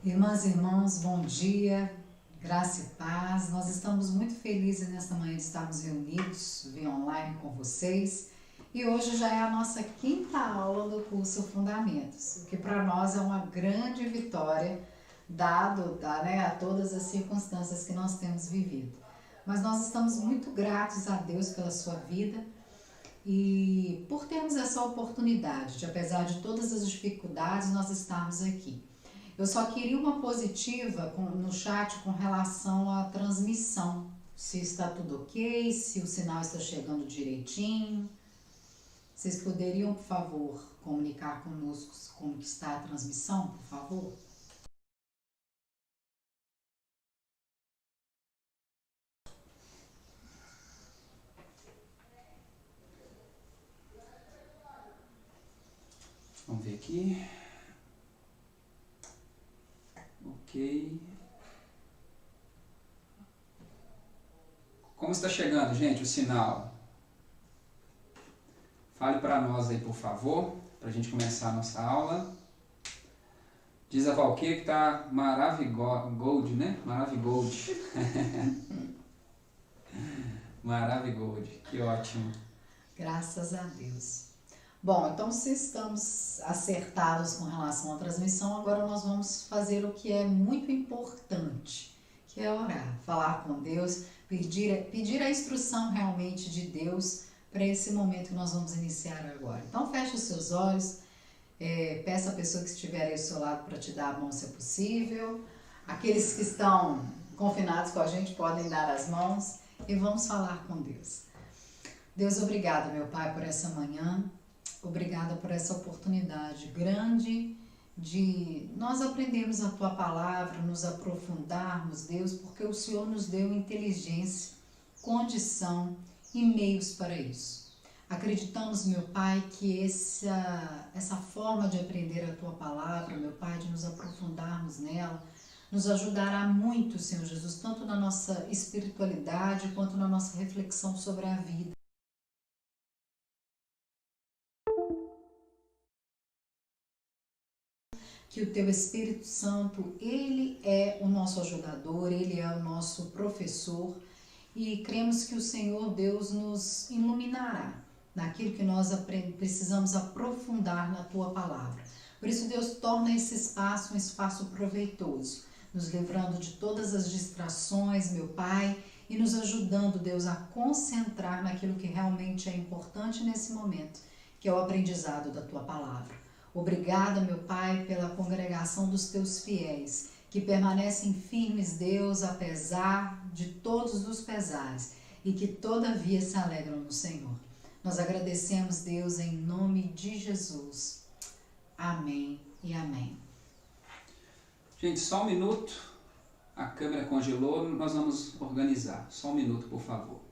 Irmãs e irmãos, bom dia, graça e paz. Nós estamos muito felizes nesta manhã de estarmos reunidos via online com vocês. E hoje já é a nossa quinta aula do curso Fundamentos, o que para nós é uma grande vitória, dado a todas as circunstâncias que nós temos vivido. Mas nós estamos muito gratos a Deus pela sua vida e por termos essa oportunidade de, apesar de todas as dificuldades, nós estarmos aqui. Eu só queria uma positiva no chat com relação à transmissão. Se está tudo ok, se o sinal está chegando direitinho. Vocês poderiam, por favor, comunicar conosco como que está a transmissão, por favor? Vamos ver aqui. Ok. Como está chegando, gente, o sinal? Fale para nós aí, por favor, para a gente começar a nossa aula. Diz a Valquíria que está Maravigold, né? Maravigold. Maravigold, que ótimo. Graças a Deus. Bom, então se estamos acertados com relação à transmissão, agora nós vamos fazer o que é muito importante, que é orar, falar com Deus, pedir a instrução realmente de Deus para esse momento que nós vamos iniciar agora. Então feche os seus olhos, peça a pessoa que estiver aí ao seu lado para te dar a mão se é possível. Aqueles que estão confinados com a gente podem dar as mãos e vamos falar com Deus. Deus, obrigado, meu Pai, por essa manhã. Obrigada por essa oportunidade grande de nós aprendermos a Tua palavra, nos aprofundarmos, Deus, porque o Senhor nos deu inteligência, condição e meios para isso. Acreditamos, meu Pai, que essa forma de aprender a Tua palavra, meu Pai, de nos aprofundarmos nela, nos ajudará muito, Senhor Jesus, tanto na nossa espiritualidade quanto na nossa reflexão sobre a vida. Que o Teu Espírito Santo, Ele é o nosso ajudador, Ele é o nosso professor e cremos que o Senhor Deus nos iluminará naquilo que nós precisamos aprofundar na Tua palavra. Por isso, Deus, torna esse espaço um espaço proveitoso, nos livrando de todas as distrações, meu Pai, e nos ajudando, Deus, a concentrar naquilo que realmente é importante nesse momento, que é o aprendizado da Tua palavra. Obrigada, meu Pai, pela congregação dos Teus fiéis, que permanecem firmes, Deus, apesar de todos os pesares, e que todavia se alegram no Senhor. Nós agradecemos, Deus, em nome de Jesus. Amém e amém. Gente, só um minuto. A câmera congelou, nós vamos organizar. Só um minuto, por favor.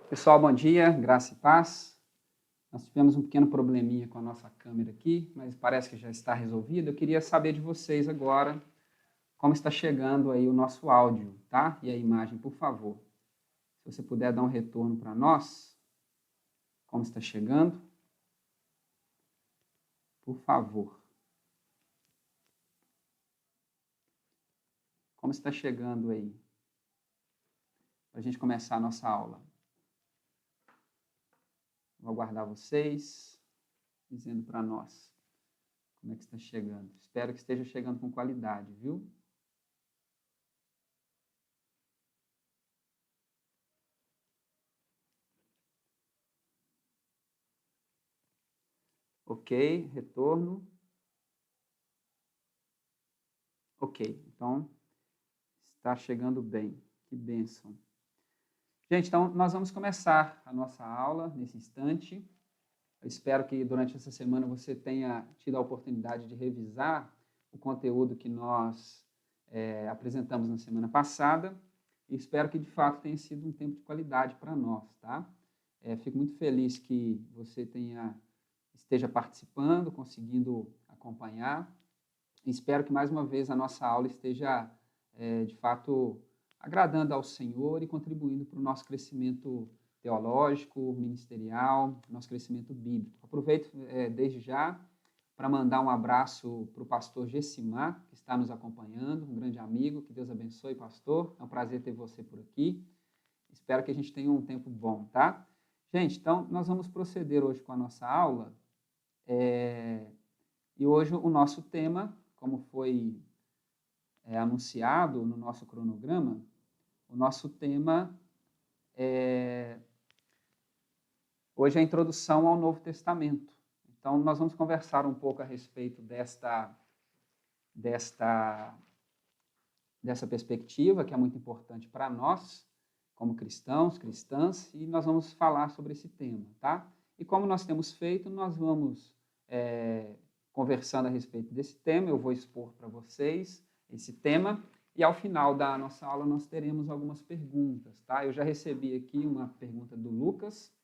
Pessoal, bom dia, graça e paz. Nós tivemos um pequeno probleminha com a nossa câmera aqui, mas parece que já está resolvido. Eu queria saber de vocês agora como está chegando aí o nosso áudio, tá? E a imagem, por favor. Se você puder dar um retorno para nós, como está chegando, por favor. Como está chegando aí? Para a gente começar a nossa aula. Vou aguardar vocês dizendo para nós como é que está chegando. Espero que esteja chegando com qualidade, viu? Ok, retorno. Ok, então está chegando bem. Que bênção. Gente, então nós vamos começar a nossa aula nesse instante. Eu espero que durante essa semana você tenha tido a oportunidade de revisar o conteúdo que nós apresentamos na semana passada e espero que de fato tenha sido um tempo de qualidade para nós, tá? Fico muito feliz que você esteja participando, conseguindo acompanhar. Espero que mais uma vez a nossa aula esteja, de fato, agradando ao Senhor e contribuindo para o nosso crescimento teológico, ministerial, nosso crescimento bíblico. Aproveito desde já para mandar um abraço para o pastor Gessimar, que está nos acompanhando, um grande amigo. Que Deus abençoe, pastor. É um prazer ter você por aqui. Espero que a gente tenha um tempo bom, tá? Gente, então nós vamos proceder hoje com a nossa aula. E hoje o nosso tema, como foi anunciado no nosso cronograma, o nosso tema hoje é a introdução ao Novo Testamento. Então, nós vamos conversar um pouco a respeito dessa perspectiva, que é muito importante para nós, como cristãos, cristãs, e nós vamos falar sobre esse tema, tá? E como nós temos feito, nós vamos conversando a respeito desse tema. Eu vou expor para vocês esse tema, e ao final da nossa aula nós teremos algumas perguntas, tá? Eu já recebi aqui uma pergunta do Lucas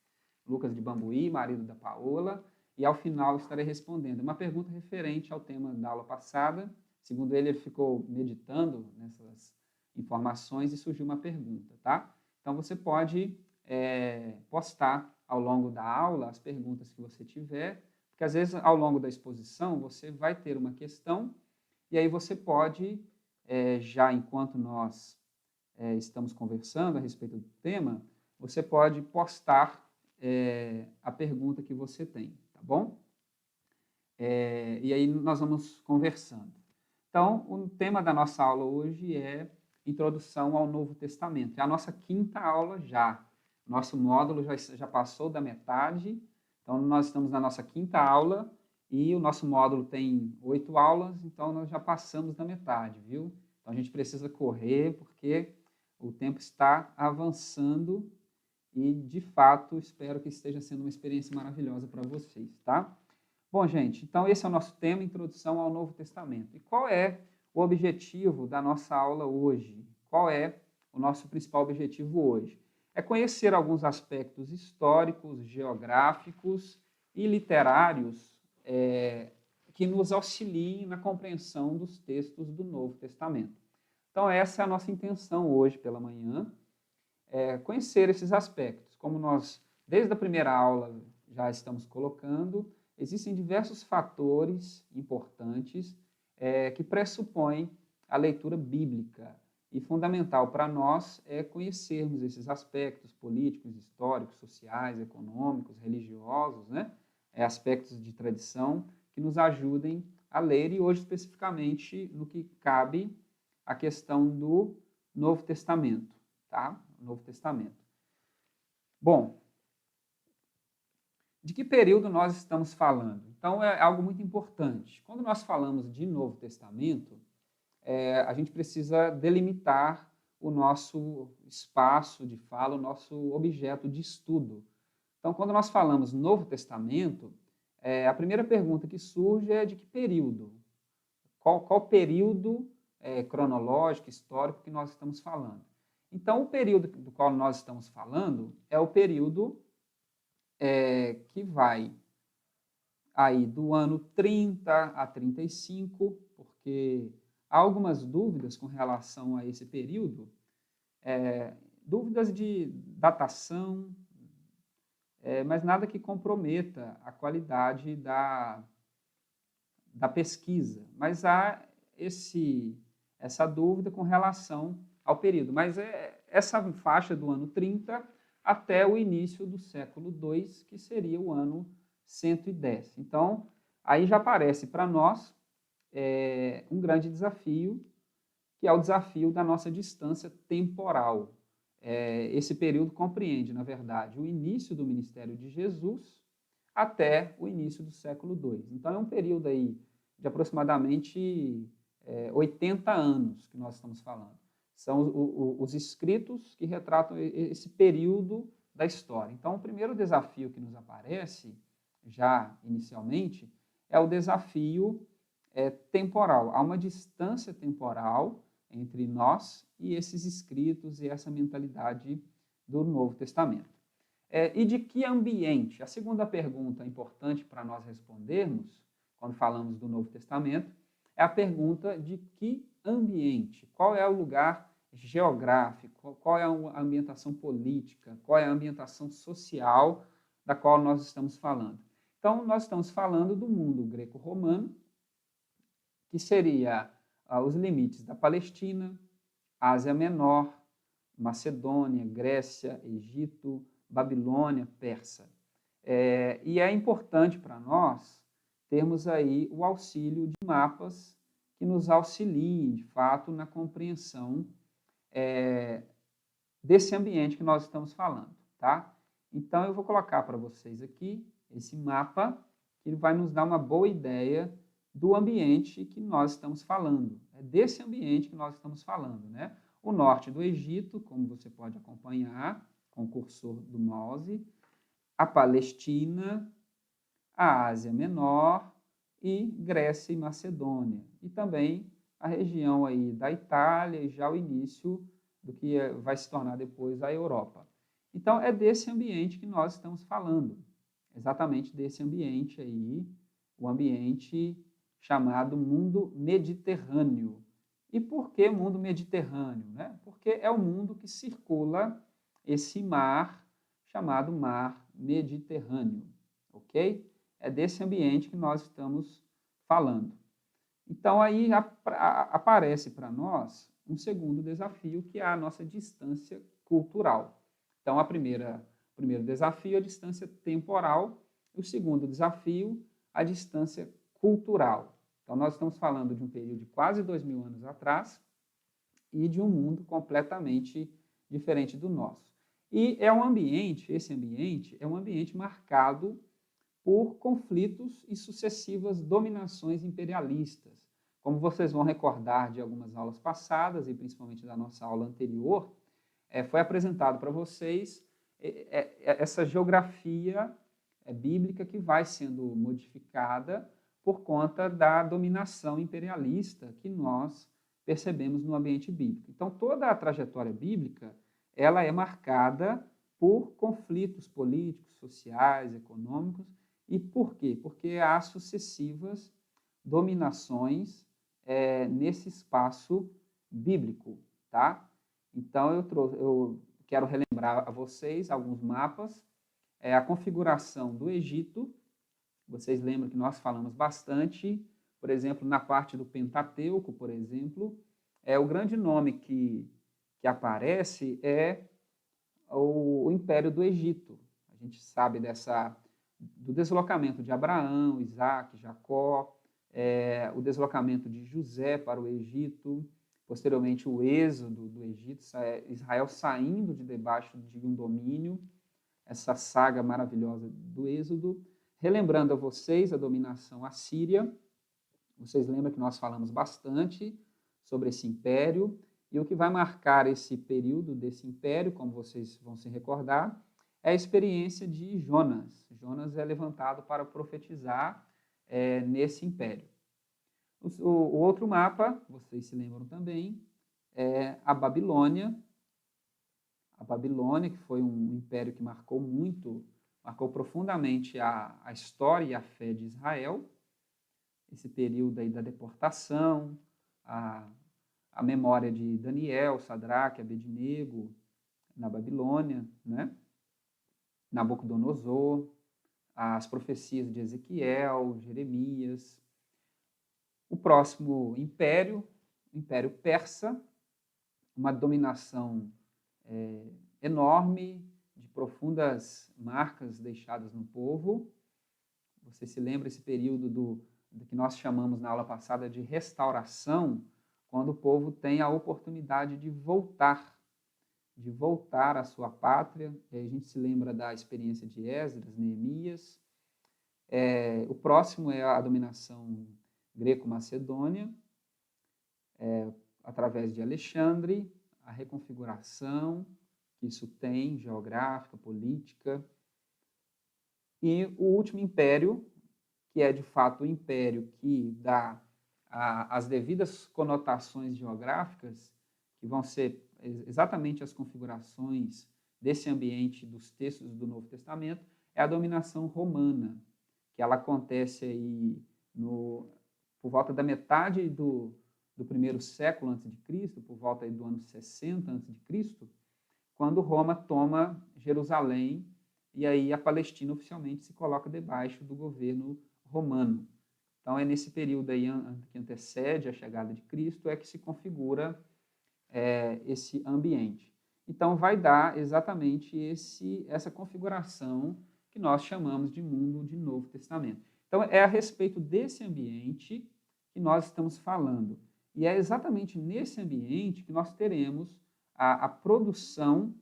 de Bambuí, marido da Paola, e ao final estarei respondendo. Uma pergunta referente ao tema da aula passada. Segundo ele ficou meditando nessas informações e surgiu uma pergunta, tá? Então você pode postar ao longo da aula as perguntas que você tiver, porque às vezes ao longo da exposição você vai ter uma questão e aí você pode, já enquanto nós estamos conversando a respeito do tema, você pode postar a pergunta que você tem, tá bom? E aí nós vamos conversando. Então, o tema da nossa aula hoje é Introdução ao Novo Testamento. É a nossa quinta aula já. Nosso módulo já passou da metade, então nós estamos na nossa quinta aula e o nosso módulo tem 8 aulas, então nós já passamos da metade, viu? Então a gente precisa correr porque o tempo está avançando e, de fato, espero que esteja sendo uma experiência maravilhosa para vocês, tá? Bom, gente, então esse é o nosso tema, Introdução ao Novo Testamento. E qual é o objetivo da nossa aula hoje? Qual é o nosso principal objetivo hoje? É conhecer alguns aspectos históricos, geográficos e literários que nos auxiliem na compreensão dos textos do Novo Testamento. Então, essa é a nossa intenção hoje pela manhã, conhecer esses aspectos. Como nós, desde a primeira aula, já estamos colocando, existem diversos fatores importantes que pressupõem a leitura bíblica. E fundamental para nós é conhecermos esses aspectos políticos, históricos, sociais, econômicos, religiosos, né? Aspectos de tradição que nos ajudem a ler, e hoje especificamente no que cabe a questão do Novo Testamento, tá? Novo Testamento. Bom, de que período nós estamos falando? Então, é algo muito importante. Quando nós falamos de Novo Testamento, a gente precisa delimitar o nosso espaço de fala, o nosso objeto de estudo. Então, quando nós falamos Novo Testamento, a primeira pergunta que surge é de que período? Qual período cronológico, histórico que nós estamos falando? Então, o período do qual nós estamos falando é o período que vai aí do ano 30 a 35, porque há algumas dúvidas com relação a esse período, dúvidas de datação, mas nada que comprometa a qualidade da pesquisa. Mas há essa dúvida com relação ao período. Mas essa faixa do ano 30 até o início do século II, que seria o ano 110. Então, aí já aparece para nós um grande desafio, que é o desafio da nossa distância temporal. Esse período compreende, na verdade, o início do ministério de Jesus até o início do século II. Então, é um período aí de aproximadamente 80 anos que nós estamos falando. São os escritos que retratam esse período da história. Então, o primeiro desafio que nos aparece, já inicialmente, é o desafio temporal. Há uma distância temporal entre nós e esses escritos e essa mentalidade do Novo Testamento. E de que ambiente? A segunda pergunta importante para nós respondermos, quando falamos do Novo Testamento, é a pergunta de que ambiente? Qual é o lugar geográfico? Qual é a ambientação política? Qual é a ambientação social da qual nós estamos falando? Então, nós estamos falando do mundo greco-romano, que seria os limites da Palestina, Ásia Menor, Macedônia, Grécia, Egito, Babilônia, Persa. E é importante para nós termos aí o auxílio de mapas que nos auxiliem, de fato, na compreensão desse ambiente que nós estamos falando, tá? Então, eu vou colocar para vocês aqui esse mapa, que vai nos dar uma boa ideia do ambiente que nós estamos falando. É desse ambiente que nós estamos falando, né? O norte do Egito, como você pode acompanhar com o cursor do mouse, a Palestina, a Ásia Menor e Grécia e Macedônia. E também a região aí da Itália e já o início do que vai se tornar depois a Europa. Então, é desse ambiente que nós estamos falando. Exatamente desse ambiente aí, o ambiente chamado mundo mediterrâneo. E por que mundo mediterrâneo? Né? Porque é o mundo que circula esse mar chamado mar Mediterrâneo, ok? É desse ambiente que nós estamos falando. Então, aí aparece para nós um segundo desafio, que é a nossa distância cultural. Então, o primeiro desafio é a distância temporal, e o segundo desafio, a distância cultural. Então, nós estamos falando de um período de quase 2000 anos atrás e de um mundo completamente diferente do nosso. E esse ambiente é um ambiente marcado por conflitos e sucessivas dominações imperialistas. Como vocês vão recordar de algumas aulas passadas, e principalmente da nossa aula anterior, foi apresentado para vocês essa geografia bíblica que vai sendo modificada por conta da dominação imperialista que nós percebemos no ambiente bíblico. Então, toda a trajetória bíblica ela é marcada por conflitos políticos, sociais, econômicos. E por quê? Porque há sucessivas dominações nesse espaço bíblico, tá? Então, eu quero relembrar a vocês alguns mapas. A configuração do Egito, vocês lembram que nós falamos bastante, por exemplo, na parte do Pentateuco, por exemplo, o grande nome que aparece é o Império do Egito. A gente sabe do deslocamento de Abraão, Isaac, Jacó, o deslocamento de José para o Egito, posteriormente o êxodo do Egito, Israel saindo de debaixo de um domínio, essa saga maravilhosa do êxodo. Relembrando a vocês a dominação assíria, vocês lembram que nós falamos bastante sobre esse império, e o que vai marcar esse período desse império, como vocês vão se recordar, é a experiência de Jonas. Jonas é levantado para profetizar nesse império. O outro mapa, vocês se lembram também, é a Babilônia, a Babilônia, que foi um império que marcou profundamente a história e a fé de Israel, esse período aí da deportação, a memória de Daniel, Sadraque, Abednego, na Babilônia, né? Nabucodonosor, as profecias de Ezequiel, Jeremias. O próximo império, o Império Persa, uma dominação enorme, de profundas marcas deixadas no povo. Você se lembra esse período do que nós chamamos na aula passada de restauração, quando o povo tem a oportunidade de voltar à sua pátria. E aí a gente se lembra da experiência de Esdras, Neemias. O próximo é a dominação greco-macedônia, através de Alexandre, a reconfiguração que isso tem, geográfica, política. E o último império, que é de fato o império que dá as devidas conotações geográficas, que vão ser exatamente as configurações desse ambiente dos textos do Novo Testamento, é a dominação romana, que ela acontece aí por volta da metade do primeiro século antes de Cristo, por volta aí do ano 60 antes de Cristo, quando Roma toma Jerusalém e aí a Palestina oficialmente se coloca debaixo do governo romano. Então é nesse período aí que antecede a chegada de Cristo é que se configura esse ambiente. Então vai dar exatamente essa configuração que nós chamamos de mundo de Novo Testamento. Então é a respeito desse ambiente que nós estamos falando. E é exatamente nesse ambiente que nós teremos a produção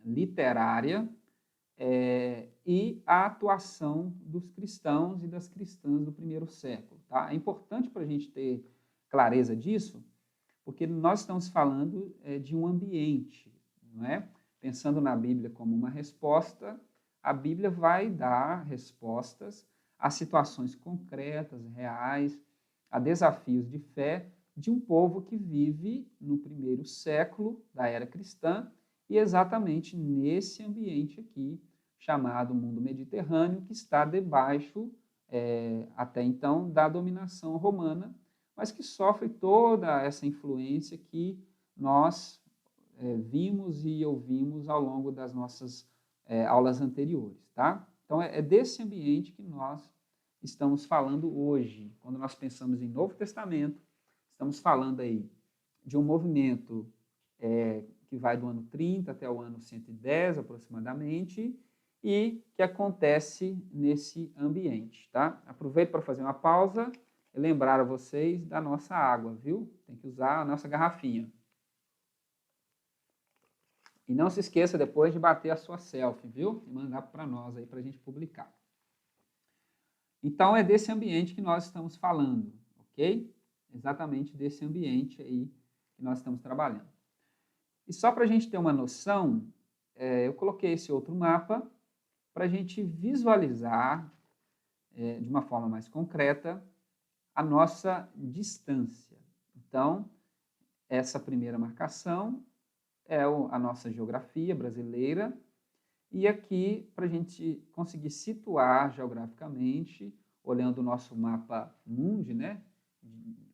literária e a atuação dos cristãos e das cristãs do primeiro século. Tá? É importante para a gente ter clareza disso, porque nós estamos falando de um ambiente, não é? Pensando na Bíblia como uma resposta, a Bíblia vai dar respostas a situações concretas, reais, a desafios de fé de um povo que vive no primeiro século da era cristã e exatamente nesse ambiente aqui, chamado mundo mediterrâneo, que está debaixo, até então, da dominação romana, mas que sofre toda essa influência que nós vimos e ouvimos ao longo das nossas aulas anteriores. Tá? Então, é desse ambiente que nós estamos falando hoje. Quando nós pensamos em Novo Testamento, estamos falando aí de um movimento que vai do ano 30 até o ano 110, aproximadamente, e que acontece nesse ambiente. Tá? Aproveito para fazer uma pausa e lembrar a vocês da nossa água, viu? Tem que usar a nossa garrafinha. E não se esqueça depois de bater a sua selfie, viu? E mandar para nós aí para a gente publicar. Então, é desse ambiente que nós estamos falando, ok? Exatamente desse ambiente aí que nós estamos trabalhando. E só para a gente ter uma noção, eu coloquei esse outro mapa para a gente visualizar de uma forma mais concreta a nossa distância. Então, essa primeira marcação é a nossa geografia brasileira, e aqui, para a gente conseguir situar geograficamente, olhando o nosso mapa mundi, né,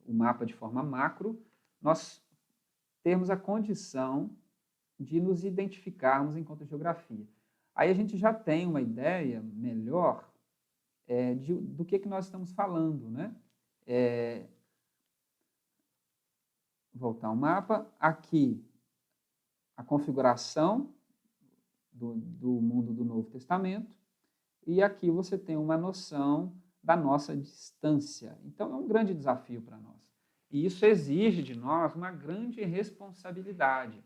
o mapa de forma macro, nós temos a condição de nos identificarmos enquanto geografia. Aí a gente já tem uma ideia melhor do que nós estamos falando, né? Voltar ao mapa. Aqui, a configuração do mundo do Novo Testamento. E aqui você tem uma noção da nossa distância. Então, é um grande desafio para nós. E isso exige de nós uma grande responsabilidade.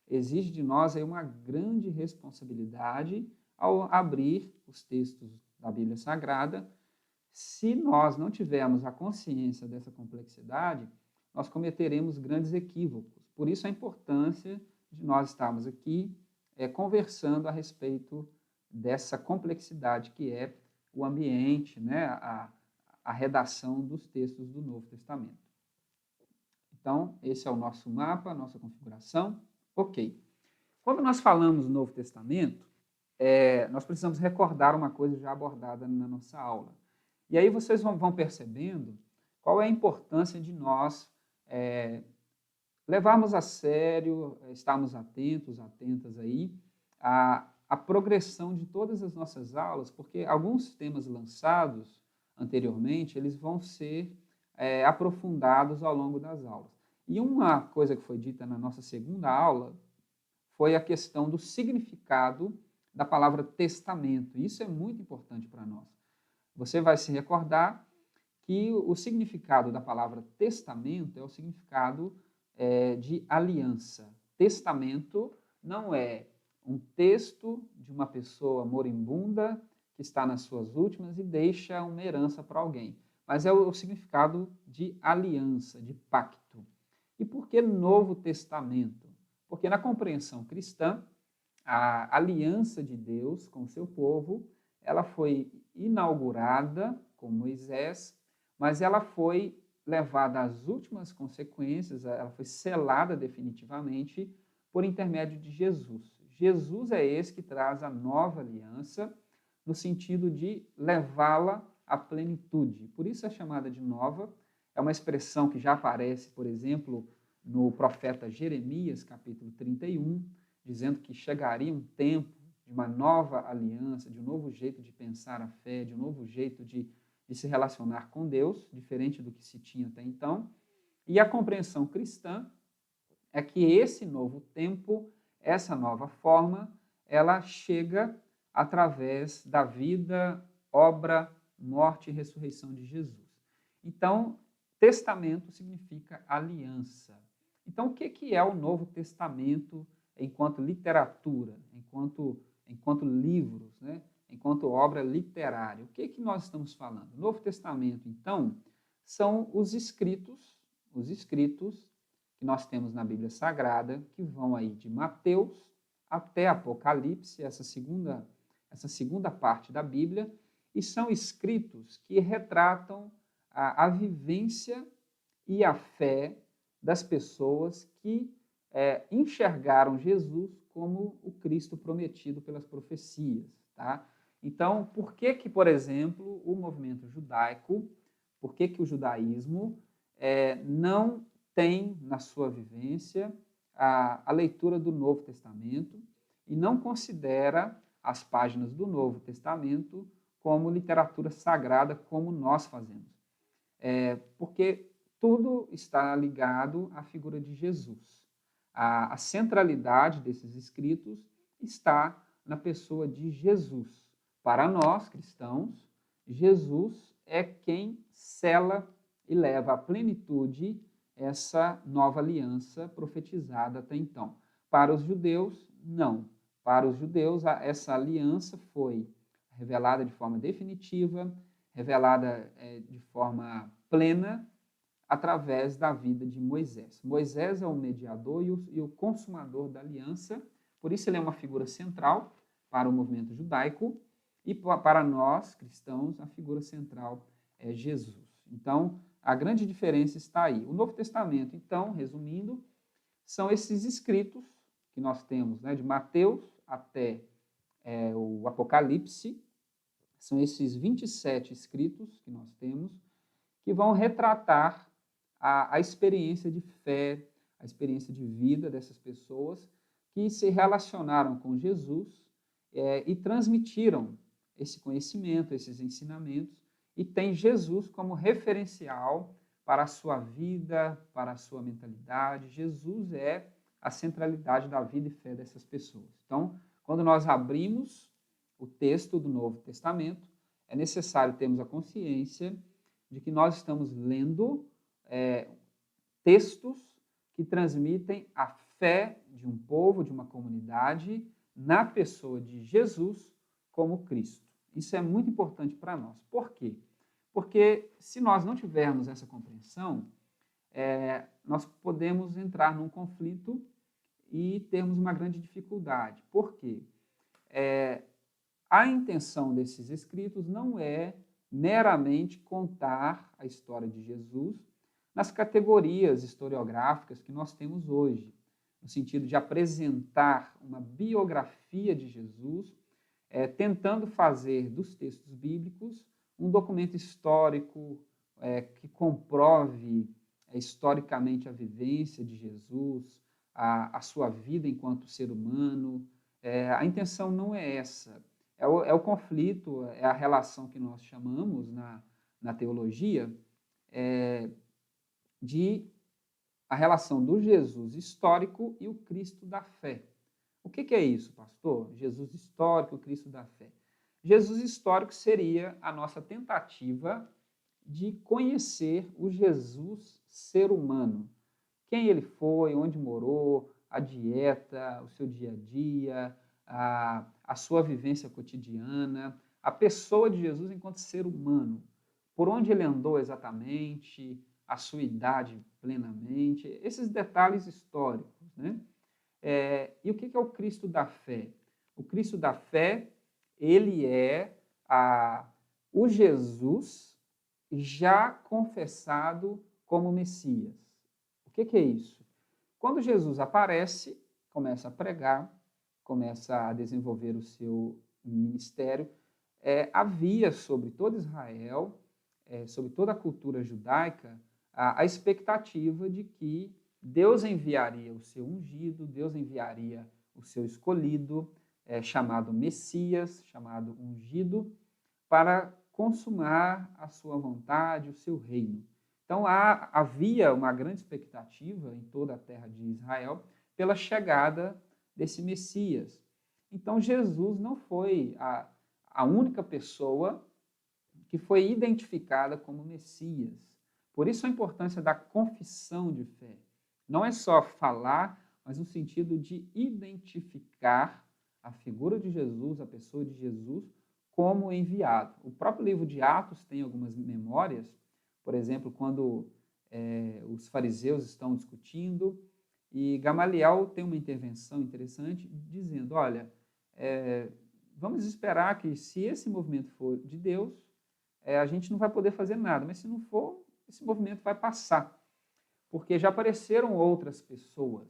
Exige de nós aí uma grande responsabilidade ao abrir os textos da Bíblia Sagrada. Se nós não tivermos a consciência dessa complexidade, nós cometeremos grandes equívocos. Por isso a importância de nós estarmos aqui conversando a respeito dessa complexidade que é o ambiente, né, a redação dos textos do Novo Testamento. Então, esse é o nosso mapa, a nossa configuração. Ok. Quando nós falamos do Novo Testamento, nós precisamos recordar uma coisa já abordada na nossa aula. E aí vocês vão percebendo qual é a importância de nós levarmos a sério, estarmos atentas aí, a progressão de todas as nossas aulas, porque alguns temas lançados anteriormente, eles vão ser aprofundados ao longo das aulas. E uma coisa que foi dita na nossa segunda aula foi a questão do significado da palavra testamento. Isso é muito importante para nós. Você vai se recordar que o significado da palavra testamento é o significado de aliança. Testamento não é um texto de uma pessoa moribunda que está nas suas últimas e deixa uma herança para alguém, mas é o significado de aliança, de pacto. E por que Novo Testamento? Porque na compreensão cristã, a aliança de Deus com o seu povo, ela foi inaugurada com Moisés, mas ela foi levada às últimas consequências, ela foi selada definitivamente por intermédio de Jesus. Jesus é esse que traz a nova aliança, no sentido de levá-la à plenitude. Por isso é chamada de nova, é uma expressão que já aparece, por exemplo, no profeta Jeremias, capítulo 31, dizendo que chegaria um tempo de uma nova aliança, de um novo jeito de pensar a fé, de um novo jeito de se relacionar com Deus, diferente do que se tinha até então. E a compreensão cristã é que esse novo tempo, essa nova forma, ela chega através da vida, obra, morte e ressurreição de Jesus. Então, testamento significa aliança. Então, o que é o Novo Testamento enquanto literatura, enquanto livros, né? Enquanto obra literária? O que nós estamos falando? O Novo Testamento, então, são os escritos que nós temos na Bíblia Sagrada, que vão aí de Mateus até Apocalipse, essa segunda parte da Bíblia, e são escritos que retratam a vivência e a fé das pessoas que enxergaram Jesus como o Cristo prometido pelas profecias, tá? Então, por que, por exemplo, o movimento judaico, por que o judaísmo não tem na sua vivência a leitura do Novo Testamento e não considera as páginas do Novo Testamento como literatura sagrada, como nós fazemos? Porque tudo está ligado à figura de Jesus. A centralidade desses escritos está na pessoa de Jesus. Para nós, cristãos, Jesus é quem sela e leva à plenitude essa nova aliança profetizada até então. Para os judeus, não. Para os judeus, essa aliança foi revelada de forma definitiva, revelada de forma plena, através da vida de Moisés. Moisés é o mediador e o consumador da aliança, por isso ele é uma figura central para o movimento judaico, e para nós, cristãos, a figura central é Jesus. Então, a grande diferença está aí. O Novo Testamento, então, resumindo, são esses escritos que nós temos, né, de Mateus até o Apocalipse, são esses 27 escritos que nós temos, que vão retratar a experiência de fé, a experiência de vida dessas pessoas que se relacionaram com Jesus e transmitiram esse conhecimento, esses ensinamentos, e tem Jesus como referencial para a sua vida, para a sua mentalidade. Jesus é a centralidade da vida e fé dessas pessoas. Então, quando nós abrimos o texto do Novo Testamento, é necessário termos a consciência de que nós estamos lendo textos que transmitem a fé de um povo, de uma comunidade, na pessoa de Jesus como Cristo. Isso é muito importante para nós. Por quê? Porque se nós não tivermos essa compreensão, nós podemos entrar num conflito e termos uma grande dificuldade. Por quê? A intenção desses escritos não é meramente contar a história de Jesus nas categorias historiográficas que nós temos hoje. no sentido de apresentar uma biografia de Jesus, tentando fazer dos textos bíblicos um documento histórico que comprove historicamente a vivência de Jesus, a sua vida enquanto ser humano. A intenção não é essa. É o conflito, é a relação que nós chamamos na teologia de a relação do Jesus histórico e o Cristo da fé. O que é isso, pastor? Jesus histórico, o Cristo da fé. Jesus histórico seria a nossa tentativa de conhecer o Jesus ser humano. Quem ele foi, onde morou, a dieta, o seu dia a dia, a sua vivência cotidiana, a pessoa de Jesus enquanto ser humano. Por onde ele andou exatamente, a sua idade plenamente, esses detalhes históricos, né? E o que é o Cristo da fé? O Cristo da fé, ele é o Jesus já confessado como Messias. O que é isso? Quando Jesus aparece, começa a pregar, começa a desenvolver o seu ministério, havia sobre todo Israel, sobre toda a cultura judaica, a expectativa de que Deus enviaria o seu ungido, Deus enviaria o seu escolhido, chamado Messias, chamado ungido, para consumar a sua vontade, o seu reino. Então, havia uma grande expectativa em toda a terra de Israel pela chegada desse Messias. Então, Jesus não foi a única pessoa que foi identificada como Messias. Por isso a importância da confissão de fé. Não é só falar, mas no sentido de identificar a figura de Jesus, a pessoa de Jesus, como enviado. O próprio livro de Atos tem algumas memórias, por exemplo, quando os fariseus estão discutindo e Gamaliel tem uma intervenção interessante dizendo, olha, vamos esperar que se esse movimento for de Deus, a gente não vai poder fazer nada, mas se não for, esse movimento vai passar. Porque já apareceram outras pessoas,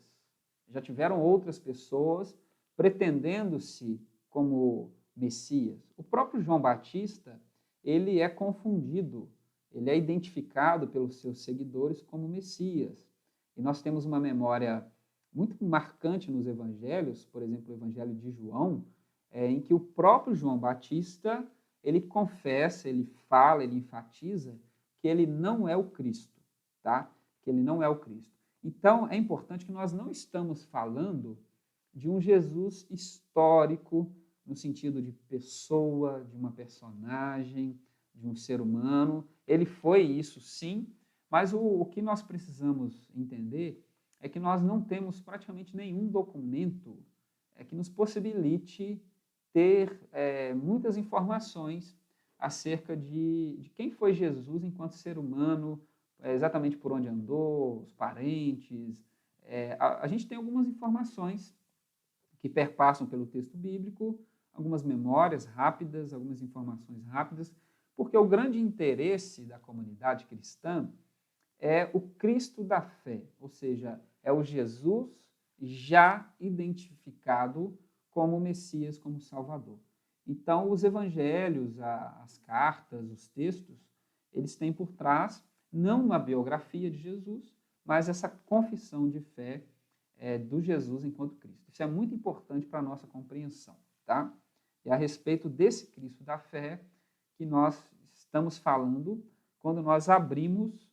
já tiveram outras pessoas pretendendo-se como Messias. O próprio João Batista, ele é confundido, ele é identificado pelos seus seguidores como Messias. E nós temos uma memória muito marcante nos evangelhos, por exemplo, o evangelho de João, em que o próprio João Batista, ele confessa, ele fala, ele enfatiza que ele não é o Cristo, tá? Que ele não é o Cristo. Então, é importante que nós não estamos falando de um Jesus histórico, no sentido de pessoa, de uma personagem, de um ser humano. Ele foi isso, sim, mas o que nós precisamos entender é que nós não temos praticamente nenhum documento que nos possibilite ter muitas informações acerca de quem foi Jesus enquanto ser humano, exatamente por onde andou, os parentes. A gente tem algumas informações que perpassam pelo texto bíblico, algumas memórias rápidas, algumas informações rápidas, porque o grande interesse da comunidade cristã é o Cristo da fé, ou seja, é o Jesus já identificado como Messias, como Salvador. Então, os evangelhos, as cartas, os textos, eles têm por trás não uma biografia de Jesus, mas essa confissão de fé do Jesus enquanto Cristo. Isso é muito importante para a nossa compreensão, tá? E a respeito desse Cristo da fé que nós estamos falando quando nós abrimos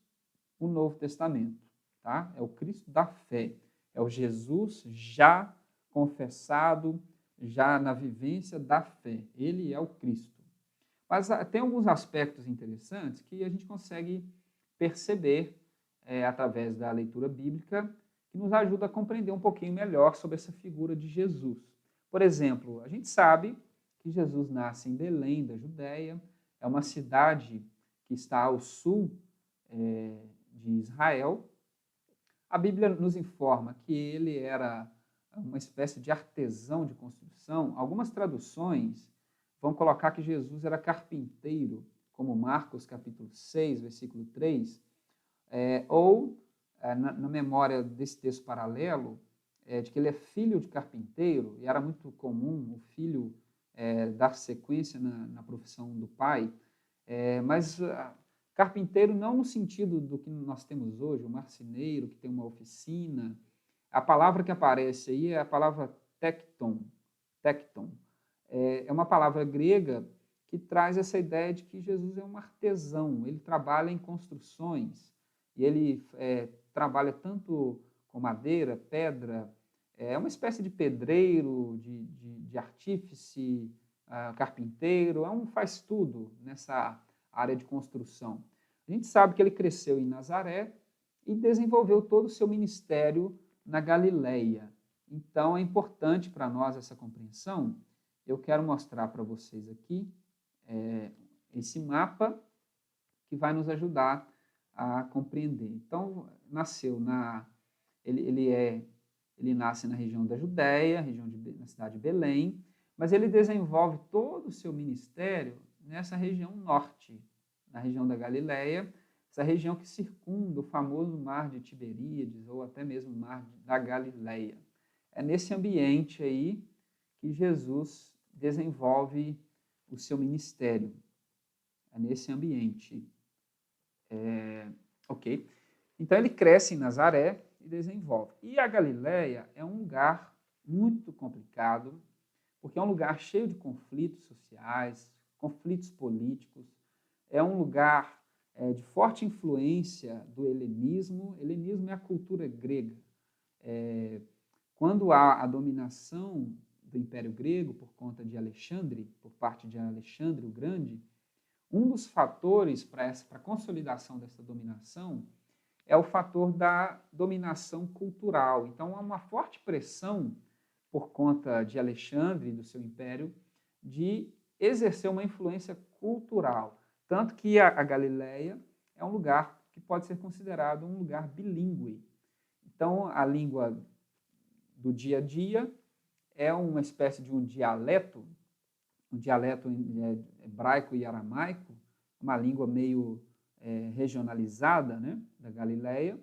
o Novo Testamento, tá? É o Cristo da fé, é o Jesus já confessado, já na vivência da fé. Ele é o Cristo. Mas tem alguns aspectos interessantes que a gente consegue perceber através da leitura bíblica, que nos ajuda a compreender um pouquinho melhor sobre essa figura de Jesus. Por exemplo, a gente sabe que Jesus nasce em Belém, da Judéia, é uma cidade que está ao sul de Israel. A Bíblia nos informa que ele era uma espécie de artesão de construção. Algumas traduções vão colocar que Jesus era carpinteiro, como Marcos capítulo 6, versículo 3, ou, na memória desse texto paralelo, de que ele é filho de carpinteiro, e era muito comum o filho dar sequência na profissão do pai, mas carpinteiro não no sentido do que nós temos hoje, o marceneiro que tem uma oficina. A palavra que aparece aí é a palavra tecton. Tecton. É uma palavra grega que traz essa ideia de que Jesus é um artesão, ele trabalha em construções, e ele trabalha tanto com madeira, pedra, é uma espécie de pedreiro, de artífice, carpinteiro, faz tudo nessa área de construção. A gente sabe que ele cresceu em Nazaré e desenvolveu todo o seu ministério na Galileia. Então, é importante para nós essa compreensão. Eu quero mostrar para vocês aqui esse mapa que vai nos ajudar a compreender. Então, ele nasce na região da Judéia, na cidade de Belém, mas ele desenvolve todo o seu ministério nessa região norte, na região da Galileia, essa região que circunda o famoso Mar de Tiberíades, ou até mesmo o Mar da Galileia. É nesse ambiente aí que Jesus desenvolve o seu ministério. É nesse ambiente. Ok? Então, ele cresce em Nazaré e desenvolve. E a Galileia é um lugar muito complicado, porque é um lugar cheio de conflitos sociais, conflitos políticos, é um lugar de forte influência do helenismo. Helenismo é a cultura grega. Quando há a dominação do Império Grego por conta de Alexandre, por parte de Alexandre o Grande, um dos fatores para a consolidação dessa dominação é o fator da dominação cultural. Então, há uma forte pressão por conta de Alexandre e do seu império de exercer uma influência cultural. Tanto que a Galileia é um lugar que pode ser considerado um lugar bilíngue. Então, a língua do dia a dia é uma espécie de um dialeto hebraico e aramaico, uma língua meio regionalizada, né, da Galileia,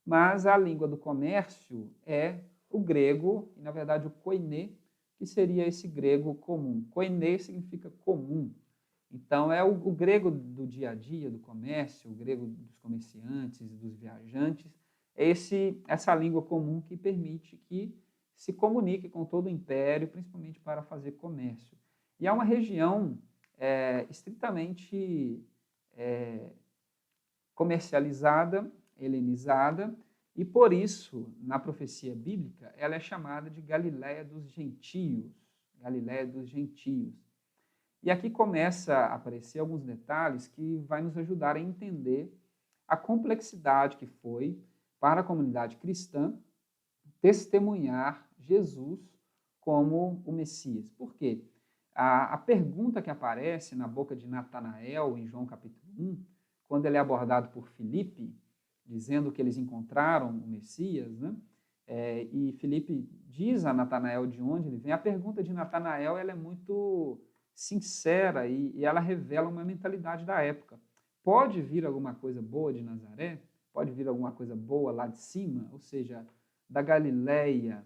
mas a língua do comércio é o grego, e na verdade o koiné, que seria esse grego comum. Koiné significa comum. Então, é o grego do dia a dia, do comércio, o grego dos comerciantes, dos viajantes, é essa língua comum que permite que se comunique com todo o império, principalmente para fazer comércio. E é uma região estritamente comercializada, helenizada, e por isso, na profecia bíblica, ela é chamada de Galileia dos Gentios. Galileia dos Gentios. E aqui começa a aparecer alguns detalhes que vai nos ajudar a entender a complexidade que foi para a comunidade cristã testemunhar Jesus como o Messias. Por quê? A pergunta que aparece na boca de Natanael, em João capítulo 1, quando ele é abordado por Filipe, dizendo que eles encontraram o Messias, né? E Filipe diz a Natanael de onde ele vem. A pergunta de Natanael ela é muito sincera e ela revela uma mentalidade da época. Pode vir alguma coisa boa de Nazaré? Pode vir alguma coisa boa lá de cima? Ou seja, da Galileia,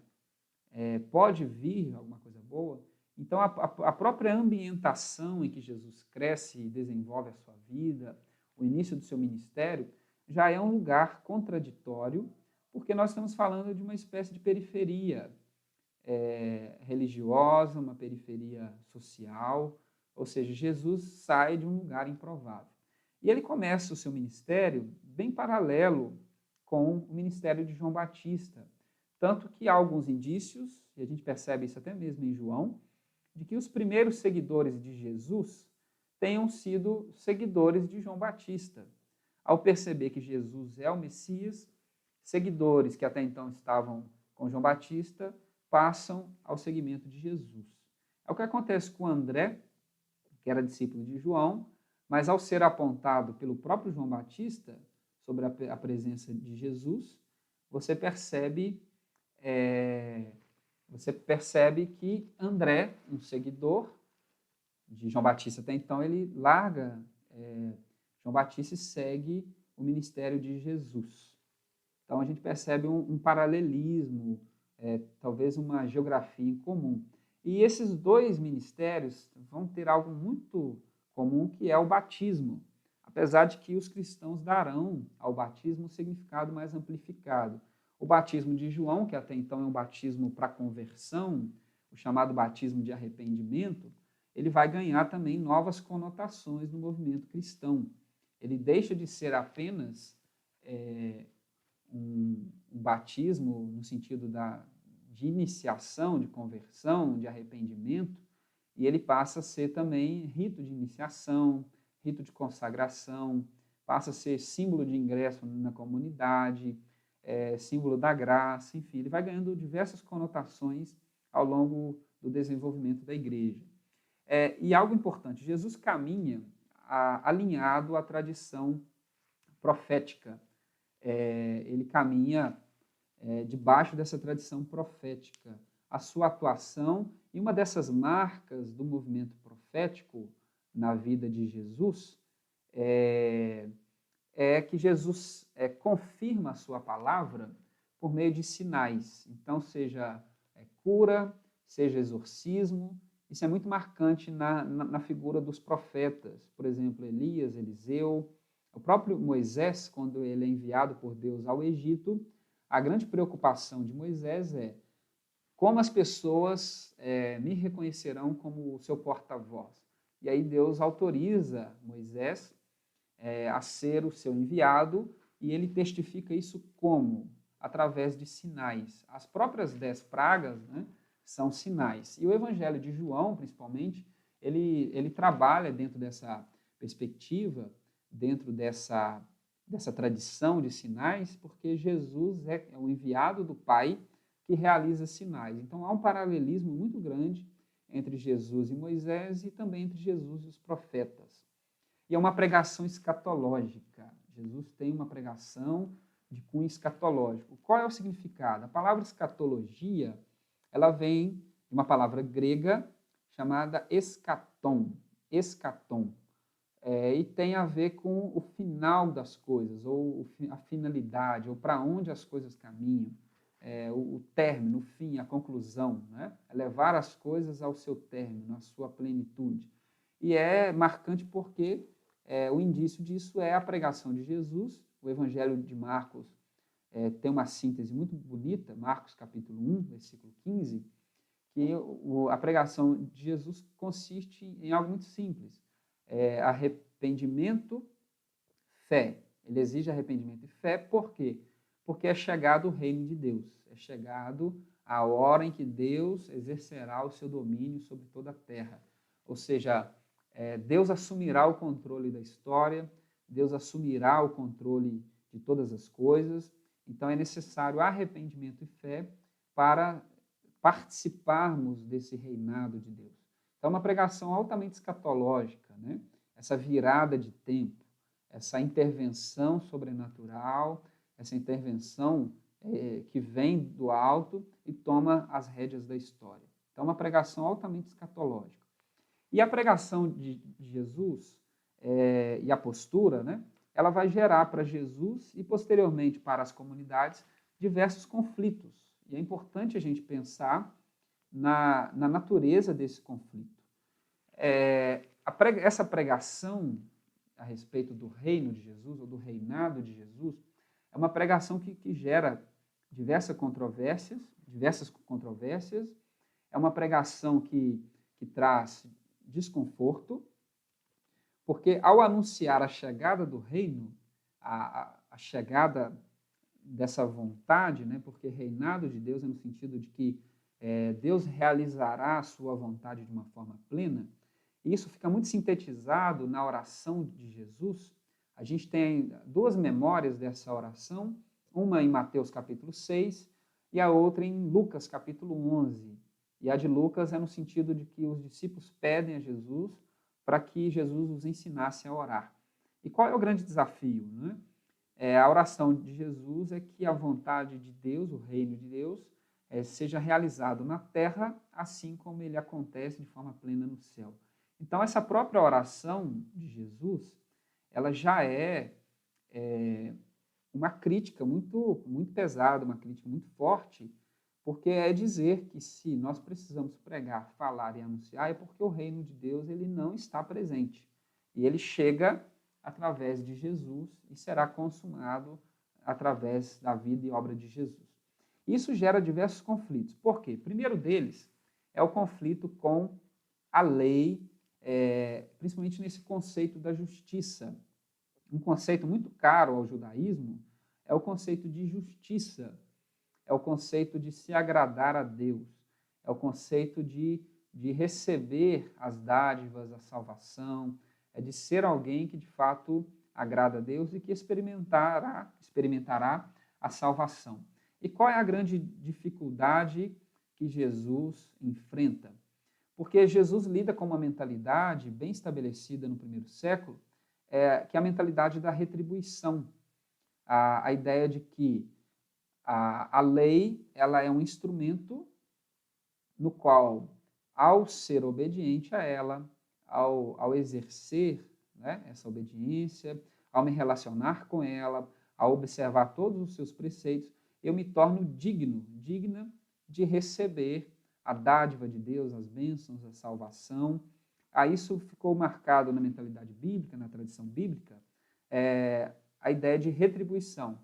pode vir alguma coisa boa? Então, a própria ambientação em que Jesus cresce e desenvolve a sua vida, o início do seu ministério, já é um lugar contraditório, porque nós estamos falando de uma espécie de periferia religiosa, uma periferia social, ou seja, Jesus sai de um lugar improvável. E ele começa o seu ministério bem paralelo com o ministério de João Batista, tanto que há alguns indícios, e a gente percebe isso até mesmo em João, de que os primeiros seguidores de Jesus tenham sido seguidores de João Batista. Ao perceber que Jesus é o Messias, seguidores que até então estavam com João Batista passam ao seguimento de Jesus. É o que acontece com André, que era discípulo de João, mas ao ser apontado pelo próprio João Batista sobre a presença de Jesus, você percebe que André, um seguidor de João Batista até então, ele larga João Batista e segue o ministério de Jesus. Então, a gente percebe um paralelismo talvez uma geografia em comum. E esses dois ministérios vão ter algo muito comum, que é o batismo, apesar de que os cristãos darão ao batismo um significado mais amplificado. O batismo de João, que até então é um batismo para conversão, o chamado batismo de arrependimento, ele vai ganhar também novas conotações no movimento cristão. Ele deixa de ser apenas um batismo no sentido de iniciação, de conversão, de arrependimento, e ele passa a ser também rito de iniciação, rito de consagração, passa a ser símbolo de ingresso na comunidade, símbolo da graça, enfim, ele vai ganhando diversas conotações ao longo do desenvolvimento da igreja. E algo importante, Jesus caminha alinhado à tradição profética. Ele caminha debaixo dessa tradição profética. A sua atuação, e uma dessas marcas do movimento profético na vida de Jesus, é que Jesus confirma a sua palavra por meio de sinais. Então, seja cura, seja exorcismo. Isso é muito marcante na figura dos profetas. Por exemplo, Elias, Eliseu, o próprio Moisés, quando ele é enviado por Deus ao Egito, a grande preocupação de Moisés é como as pessoas me reconhecerão como o seu porta-voz. E aí Deus autoriza Moisés a ser o seu enviado, e ele testifica isso como? Através de sinais. As próprias 10 pragas, né, são sinais. E o Evangelho de João, principalmente, ele trabalha dentro dessa perspectiva, dentro dessa tradição de sinais, porque Jesus é o enviado do Pai que realiza sinais. Então, há um paralelismo muito grande entre Jesus e Moisés e também entre Jesus e os profetas. E é uma pregação escatológica. Jesus tem uma pregação de cunho escatológico. Qual é o significado? A palavra escatologia, ela vem de uma palavra grega chamada eschaton. Eschaton. E tem a ver com o final das coisas, ou a finalidade, ou para onde as coisas caminham, o término, o fim, a conclusão, né? Levar as coisas ao seu término, à sua plenitude. E é marcante porque o indício disso é a pregação de Jesus. O Evangelho de Marcos tem uma síntese muito bonita, Marcos capítulo 1, versículo 15, que a pregação de Jesus consiste em algo muito simples. Arrependimento, fé. Ele exige arrependimento e fé, por quê? Porque é chegado o reino de Deus, é chegado a hora em que Deus exercerá o seu domínio sobre toda a terra. Ou seja, Deus assumirá o controle da história, Deus assumirá o controle de todas as coisas, então é necessário arrependimento e fé para participarmos desse reinado de Deus. Então, é uma pregação altamente escatológica, né? Essa virada de tempo, essa intervenção sobrenatural, essa intervenção que vem do alto e toma as rédeas da história. Então, é uma pregação altamente escatológica. E a pregação de Jesus e a postura, né, ela vai gerar para Jesus e, posteriormente, para as comunidades, diversos conflitos. E é importante a gente pensar na natureza desse conflito. Essa pregação a respeito do reino de Jesus, ou do reinado de Jesus, é uma pregação que gera diversas controvérsias, é uma pregação que traz desconforto, porque ao anunciar a chegada do reino, a chegada dessa vontade, né, porque reinado de Deus é no sentido de que Deus realizará a sua vontade de uma forma plena, e isso fica muito sintetizado na oração de Jesus. A gente tem duas memórias dessa oração, uma em Mateus capítulo 6 e a outra em Lucas capítulo 11. E a de Lucas é no sentido de que os discípulos pedem a Jesus para que Jesus os ensinasse a orar. E qual é o grande desafio, né? A oração de Jesus é que a vontade de Deus, o reino de Deus, seja realizado na terra, assim como ele acontece de forma plena no céu. Então, essa própria oração de Jesus, ela já é uma crítica muito, muito pesada, uma crítica muito forte porque é dizer que se nós precisamos pregar, falar e anunciar, é porque o reino de Deus ele não está presente. E ele chega através de Jesus e será consumado através da vida e obra de Jesus. Isso gera diversos conflitos. Por quê? O primeiro deles é o conflito com a lei, principalmente nesse conceito da justiça. Um conceito muito caro ao judaísmo é o conceito de justiça, é o conceito de se agradar a Deus, é o conceito de receber as dádivas, a salvação, é de ser alguém que de fato agrada a Deus e que experimentará a salvação. E qual é a grande dificuldade que Jesus enfrenta? Porque Jesus lida com uma mentalidade bem estabelecida no primeiro século, que é a mentalidade da retribuição. A ideia de que a lei ela é um instrumento no qual, ao ser obediente a ela, ao exercer, né, essa obediência, ao me relacionar com ela, ao observar todos os seus preceitos, eu me torno digna de receber a dádiva de Deus, as bênçãos, a salvação. Isso ficou marcado na mentalidade bíblica, na tradição bíblica, a ideia de retribuição.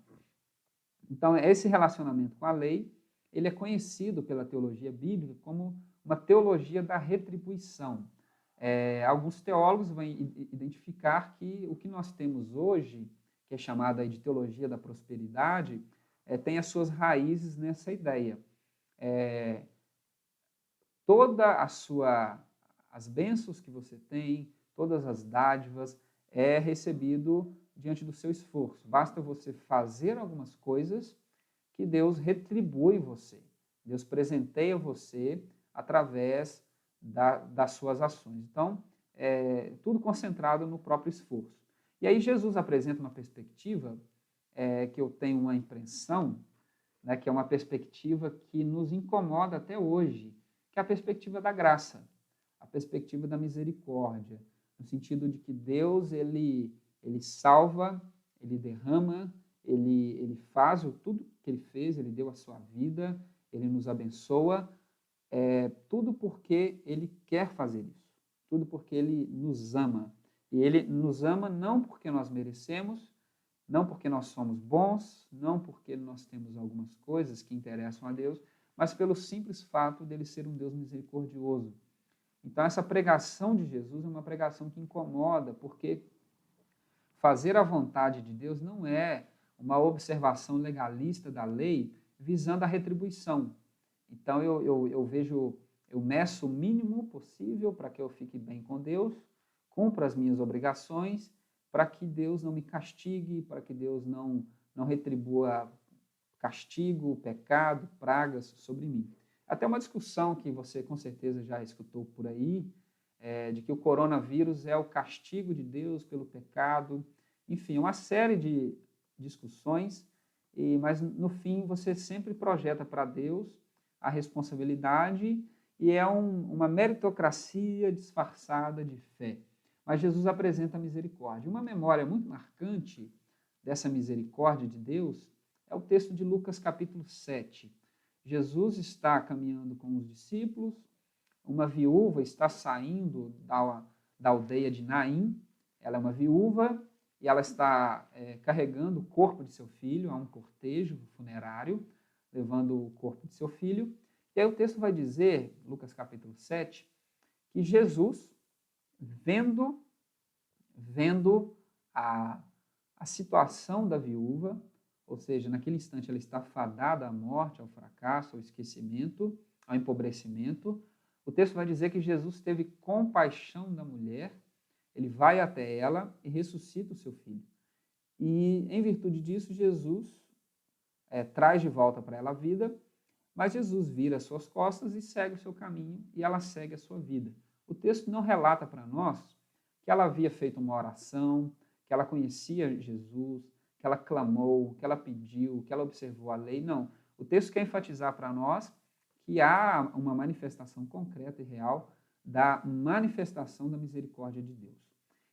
Então, esse relacionamento com a lei, ele é conhecido pela teologia bíblica como uma teologia da retribuição. Alguns teólogos vão identificar que o que nós temos hoje, que é chamada de teologia da prosperidade, tem as suas raízes nessa ideia. As bênçãos que você tem, todas as dádivas, é recebido diante do seu esforço. Basta você fazer algumas coisas que Deus retribui você. Deus presenteia você através das suas ações. Então, tudo concentrado no próprio esforço. E aí Jesus apresenta uma perspectiva que eu tenho uma impressão, né, que é uma perspectiva que nos incomoda até hoje, que é a perspectiva da graça, a perspectiva da misericórdia, no sentido de que Deus ele salva, ele derrama, ele faz tudo que ele fez, ele deu a sua vida, ele nos abençoa, tudo porque ele quer fazer isso, tudo porque ele nos ama. E ele nos ama não porque nós merecemos, não porque nós somos bons, não porque nós temos algumas coisas que interessam a Deus, mas pelo simples fato dele ser um Deus misericordioso. Então, essa pregação de Jesus é uma pregação que incomoda, porque fazer a vontade de Deus não é uma observação legalista da lei visando a retribuição. Então, eu meço o mínimo possível para que eu fique bem com Deus, cumpra as minhas obrigações, para que Deus não me castigue, para que Deus não retribua castigo, pecado, pragas sobre mim. Até uma discussão que você com certeza já escutou por aí, de que o coronavírus é o castigo de Deus pelo pecado. Enfim, uma série de discussões, mas no fim você sempre projeta para Deus a responsabilidade e é uma meritocracia disfarçada de fé. Mas Jesus apresenta a misericórdia. Uma memória muito marcante dessa misericórdia de Deus é o texto de Lucas capítulo 7. Jesus está caminhando com os discípulos, uma viúva está saindo da aldeia de Naim, ela é uma viúva e ela está carregando o corpo de seu filho a um cortejo funerário, levando o corpo de seu filho. E aí o texto vai dizer, Lucas capítulo 7, que Jesus, vendo a situação da viúva, ou seja, naquele instante ela está fadada à morte, ao fracasso, ao esquecimento, ao empobrecimento. O texto vai dizer que Jesus teve compaixão da mulher, ele vai até ela e ressuscita o seu filho. E, em virtude disso, Jesus traz de volta para ela a vida, mas Jesus vira as suas costas e segue o seu caminho, e ela segue a sua vida. O texto não relata para nós que ela havia feito uma oração, que ela conhecia Jesus, que ela clamou, que ela pediu, que ela observou a lei. Não. O texto quer enfatizar para nós que há uma manifestação concreta e real da manifestação da misericórdia de Deus.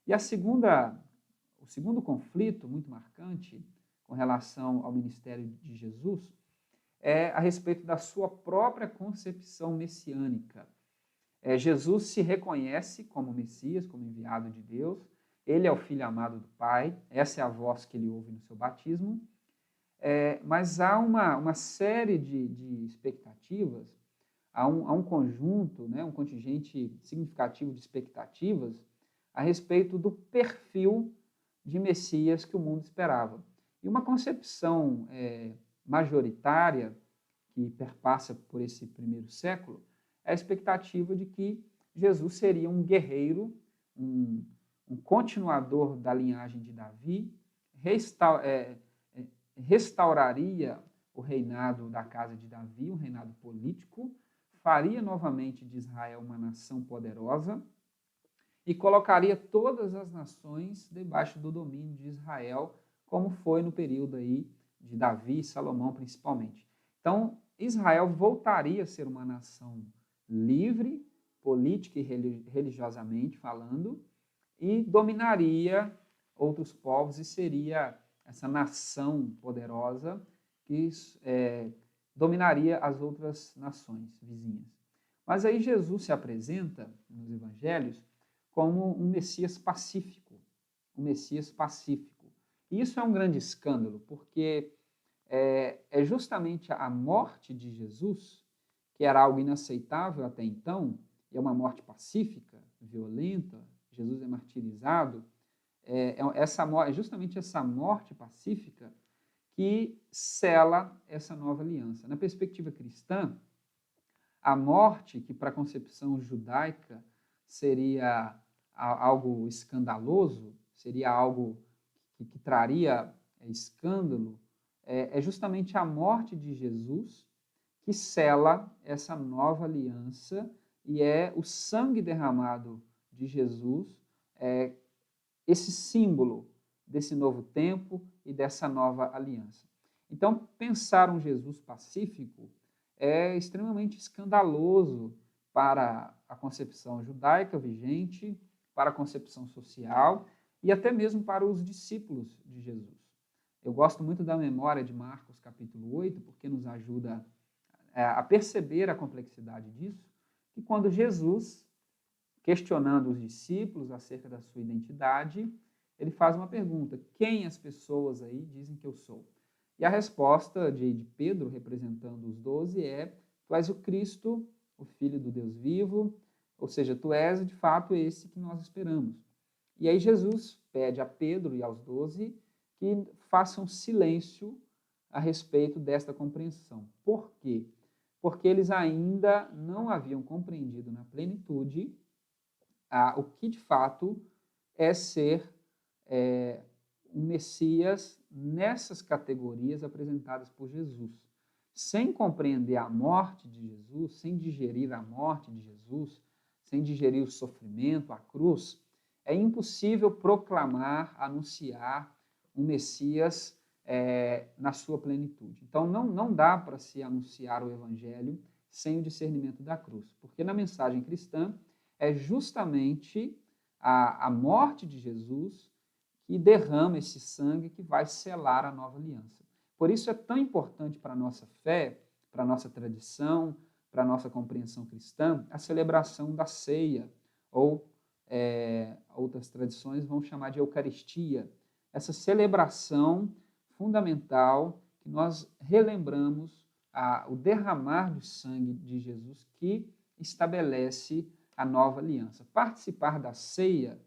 E o segundo conflito muito marcante com relação ao ministério de Jesus é a respeito da sua própria concepção messiânica. Jesus se reconhece como Messias, como enviado de Deus, ele é o Filho amado do Pai, essa é a voz que ele ouve no seu batismo, mas há uma série de expectativas, há um conjunto, né, um contingente significativo de expectativas a respeito do perfil de Messias que o mundo esperava. E uma concepção majoritária que perpassa por esse primeiro século é a expectativa de que Jesus seria um guerreiro, um continuador da linhagem de Davi, restauraria o reinado da casa de Davi, um reinado político, faria novamente de Israel uma nação poderosa e colocaria todas as nações debaixo do domínio de Israel, como foi no período aí de Davi e Salomão principalmente. Então, Israel voltaria a ser uma nação livre, política e religiosamente falando, e dominaria outros povos e seria essa nação poderosa que dominaria as outras nações vizinhas. Mas aí Jesus se apresenta nos evangelhos como um Messias pacífico, um Messias pacífico. E isso é um grande escândalo, porque é justamente a morte de Jesus, que era algo inaceitável até então, e é uma morte pacífica, violenta, Jesus é martirizado, é justamente essa morte pacífica que sela essa nova aliança. Na perspectiva cristã, a morte, que para a concepção judaica seria algo escandaloso, seria algo que traria escândalo, é justamente a morte de Jesus que sela essa nova aliança e é o sangue derramado de Jesus, esse símbolo desse novo tempo e dessa nova aliança. Então, pensar um Jesus pacífico é extremamente escandaloso para a concepção judaica vigente, para a concepção social e até mesmo para os discípulos de Jesus. Eu gosto muito da memória de Marcos, capítulo 8, porque nos ajuda a perceber a complexidade disso, que quando Jesus, questionando os discípulos acerca da sua identidade, ele faz uma pergunta: quem as pessoas aí dizem que eu sou? E a resposta de Pedro, representando os 12, é: tu és o Cristo, o Filho do Deus vivo, ou seja, tu és de fato esse que nós esperamos. E aí Jesus pede a Pedro e aos 12 que façam silêncio a respeito desta compreensão. Por quê? Porque eles ainda não haviam compreendido na plenitude o que de fato é ser um Messias nessas categorias apresentadas por Jesus. Sem compreender a morte de Jesus, sem digerir a morte de Jesus, sem digerir o sofrimento, a cruz, é impossível proclamar, anunciar um Messias na sua plenitude. Então, não dá para se anunciar o Evangelho sem o discernimento da cruz, porque na mensagem cristã é justamente a morte de Jesus que derrama esse sangue que vai selar a nova aliança. Por isso é tão importante para a nossa fé, para a nossa tradição, para a nossa compreensão cristã, a celebração da ceia, ou outras tradições vão chamar de Eucaristia. Essa celebração fundamental que nós relembramos o derramar do sangue de Jesus que estabelece a nova aliança. Participar da ceia,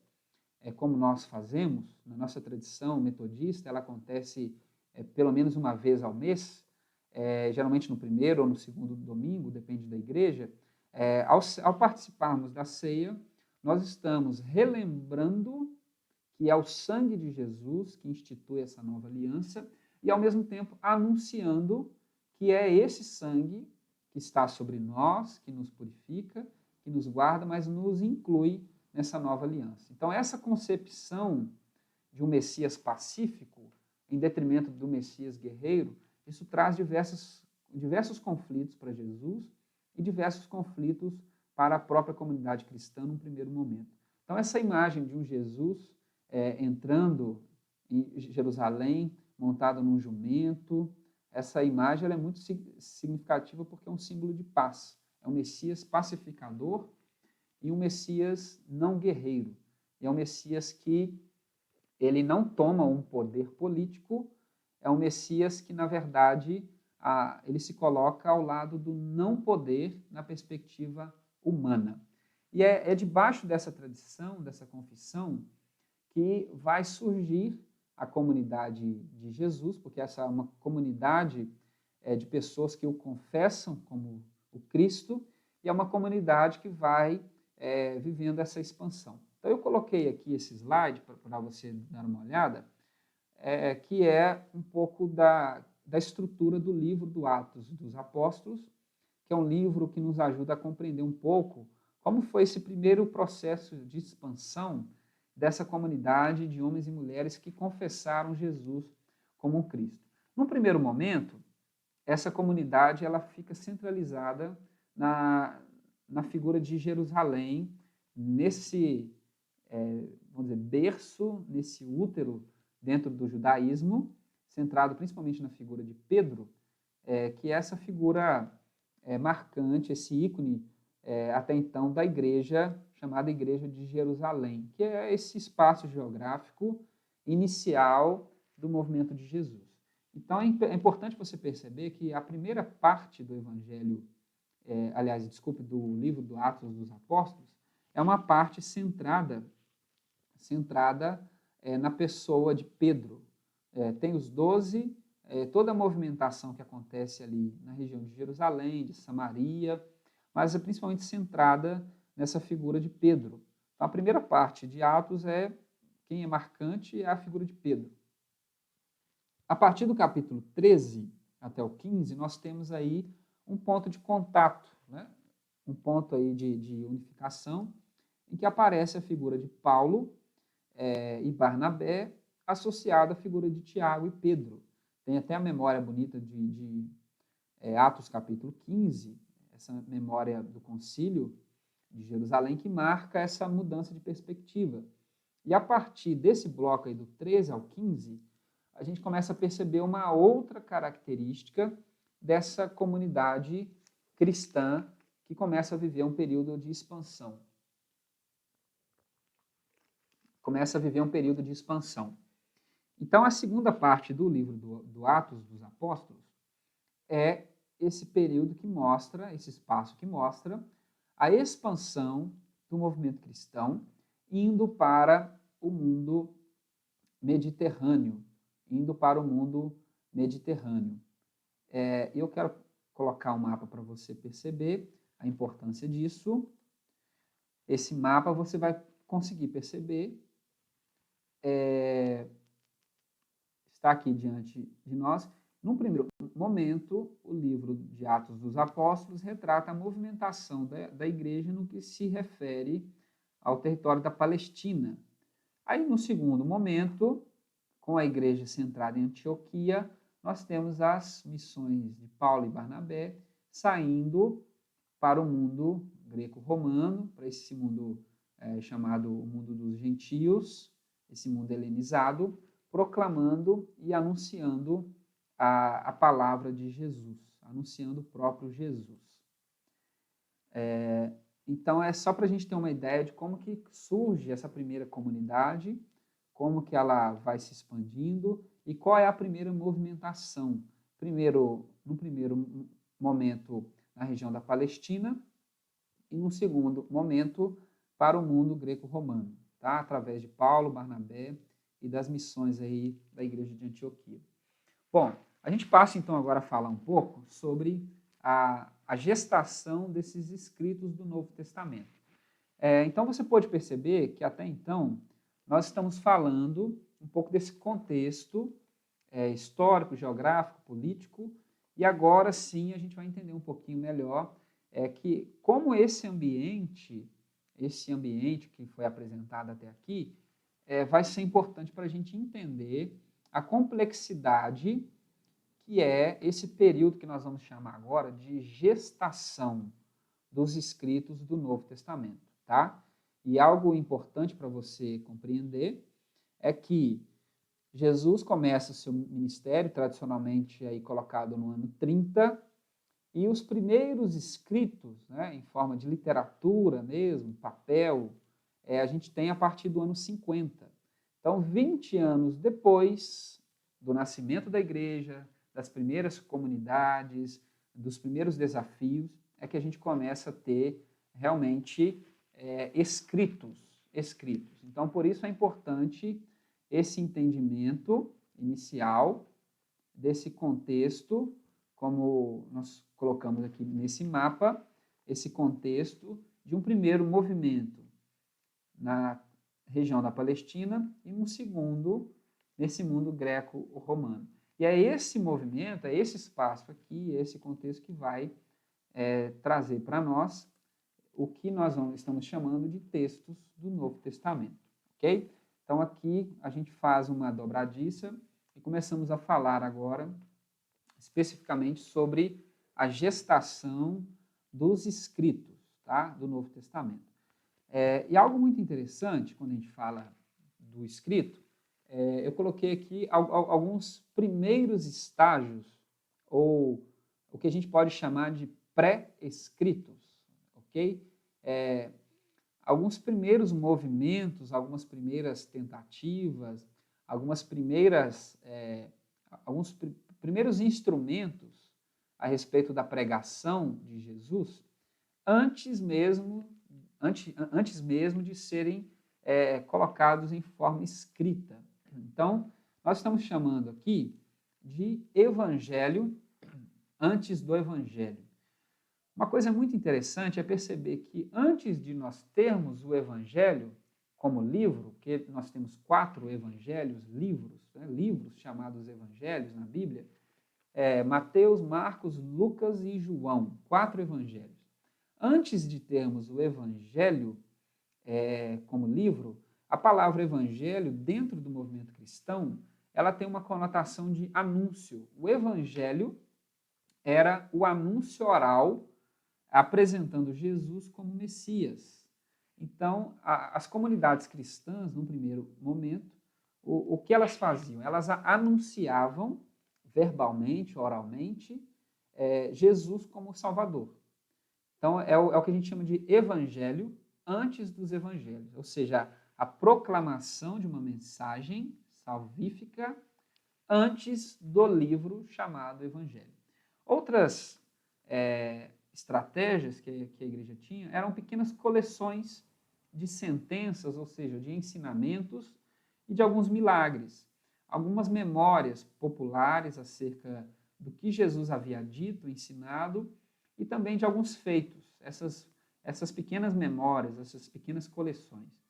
como nós fazemos, na nossa tradição metodista, ela acontece pelo menos uma vez ao mês, geralmente no primeiro ou no segundo domingo, depende da igreja. Ao participarmos da ceia, nós estamos relembrando que é o sangue de Jesus que institui essa nova aliança e, ao mesmo tempo, anunciando que é esse sangue que está sobre nós, que nos purifica, que nos guarda, mas nos inclui nessa nova aliança. Então, essa concepção de um Messias pacífico, em detrimento do Messias guerreiro, isso traz diversos conflitos para Jesus e diversos conflitos para a própria comunidade cristã num primeiro momento. Então, essa imagem de um Jesus entrando em Jerusalém, montado num jumento, essa imagem ela é muito significativa porque é um símbolo de paz. É um Messias pacificador e um Messias não guerreiro. É um Messias que ele não toma um poder político, é um Messias que, na verdade, ele se coloca ao lado do não poder na perspectiva humana. E é debaixo dessa tradição, dessa confissão, que vai surgir a comunidade de Jesus, porque essa é uma comunidade de pessoas que o confessam como o Cristo, e é uma comunidade que vai vivendo essa expansão. Então, eu coloquei aqui esse slide para você dar uma olhada, que é um pouco da estrutura do livro do Atos dos Apóstolos, que é um livro que nos ajuda a compreender um pouco como foi esse primeiro processo de expansão dessa comunidade de homens e mulheres que confessaram Jesus como um Cristo. Num primeiro momento, essa comunidade ela fica centralizada na figura de Jerusalém, nesse, vamos dizer, berço, nesse útero dentro do judaísmo, centrado principalmente na figura de Pedro, que é essa figura marcante, esse ícone até então da igreja, chamada Igreja de Jerusalém, que é esse espaço geográfico inicial do movimento de Jesus. Então, é importante você perceber que a primeira parte do Evangelho, do livro do Atos dos Apóstolos, é uma parte centrada na pessoa de Pedro. Tem os 12, toda a movimentação que acontece ali na região de Jerusalém, de Samaria, mas é principalmente centrada nessa figura de Pedro. Então, a primeira parte de Atos quem é marcante é a figura de Pedro. A partir do capítulo 13 até o 15, nós temos aí um ponto de contato, né? Um ponto aí de unificação, em que aparece a figura de Paulo e Barnabé, associada à figura de Tiago e Pedro. Tem até a memória bonita de Atos capítulo 15, essa memória do concílio de Jerusalém, que marca essa mudança de perspectiva. E a partir desse bloco aí do 13 ao 15, a gente começa a perceber uma outra característica dessa comunidade cristã que começa a viver um período de expansão. Então, a segunda parte do livro do Atos dos Apóstolos é esse período que mostra, esse espaço que mostra a expansão do movimento cristão indo para o mundo mediterrâneo. Eu quero colocar um mapa para você perceber a importância disso. Esse mapa você vai conseguir perceber. Está aqui diante de nós. Num primeiro momento, o livro de Atos dos Apóstolos retrata a movimentação da igreja no que se refere ao território da Palestina. Aí, no segundo momento, com a igreja centrada em Antioquia, nós temos as missões de Paulo e Barnabé saindo para o mundo greco-romano, para esse mundo chamado o mundo dos gentios, esse mundo helenizado, proclamando e anunciando a palavra de Jesus, anunciando o próprio Jesus. Então, é só para a gente ter uma ideia de como que surge essa primeira comunidade, como que ela vai se expandindo e qual é a primeira movimentação. No primeiro momento, na região da Palestina e no segundo momento, para o mundo greco-romano, tá? Através de Paulo, Barnabé e das missões aí da igreja de Antioquia. Bom, a gente passa então agora a falar um pouco sobre a gestação desses escritos do Novo Testamento. Então você pode perceber que até então nós estamos falando um pouco desse contexto histórico, geográfico, político, e agora sim a gente vai entender um pouquinho melhor que como esse ambiente que foi apresentado até aqui, vai ser importante para a gente entender a complexidade que é esse período que nós vamos chamar agora de gestação dos escritos do Novo Testamento, tá? E algo importante para você compreender é que Jesus começa o seu ministério, tradicionalmente aí colocado no ano 30, e os primeiros escritos, né, em forma de literatura mesmo, papel, a gente tem a partir do ano 50. Então, 20 anos depois do nascimento da igreja, das primeiras comunidades, dos primeiros desafios, é que a gente começa a ter realmente escritos. Então, por isso é importante esse entendimento inicial desse contexto, como nós colocamos aqui nesse mapa, esse contexto de um primeiro movimento na região da Palestina e um segundo nesse mundo greco-romano. E é esse movimento, é esse espaço aqui, esse contexto que vai trazer para nós o que nós estamos chamando de textos do Novo Testamento, ok? Então aqui a gente faz uma dobradiça e começamos a falar agora especificamente sobre a gestação dos escritos, tá? Do Novo Testamento. E algo muito interessante, quando a gente fala do escrito, eu coloquei aqui alguns primeiros estágios, ou o que a gente pode chamar de pré-escritos, ok? Alguns primeiros movimentos, algumas primeiras tentativas, alguns primeiros instrumentos a respeito da pregação de Jesus, antes mesmo de serem colocados em forma escrita. Então, nós estamos chamando aqui de evangelho antes do evangelho. Uma coisa muito interessante é perceber que antes de nós termos o evangelho como livro, que nós temos 4 evangelhos, livros chamados evangelhos na Bíblia, Mateus, Marcos, Lucas e João, 4 evangelhos. Antes de termos o evangelho como livro, a palavra evangelho, dentro do movimento cristão, ela tem uma conotação de anúncio. O evangelho era o anúncio oral apresentando Jesus como Messias. Então, as comunidades cristãs, num primeiro momento, o que elas faziam? Elas anunciavam verbalmente, oralmente, Jesus como Salvador. Então, é o que a gente chama de evangelho antes dos evangelhos, ou seja, a proclamação de uma mensagem salvífica antes do livro chamado evangelho. Outras estratégias que a igreja tinha eram pequenas coleções de sentenças, ou seja, de ensinamentos e de alguns milagres, algumas memórias populares acerca do que Jesus havia dito, ensinado, e também de alguns feitos, essas pequenas memórias, essas pequenas coleções.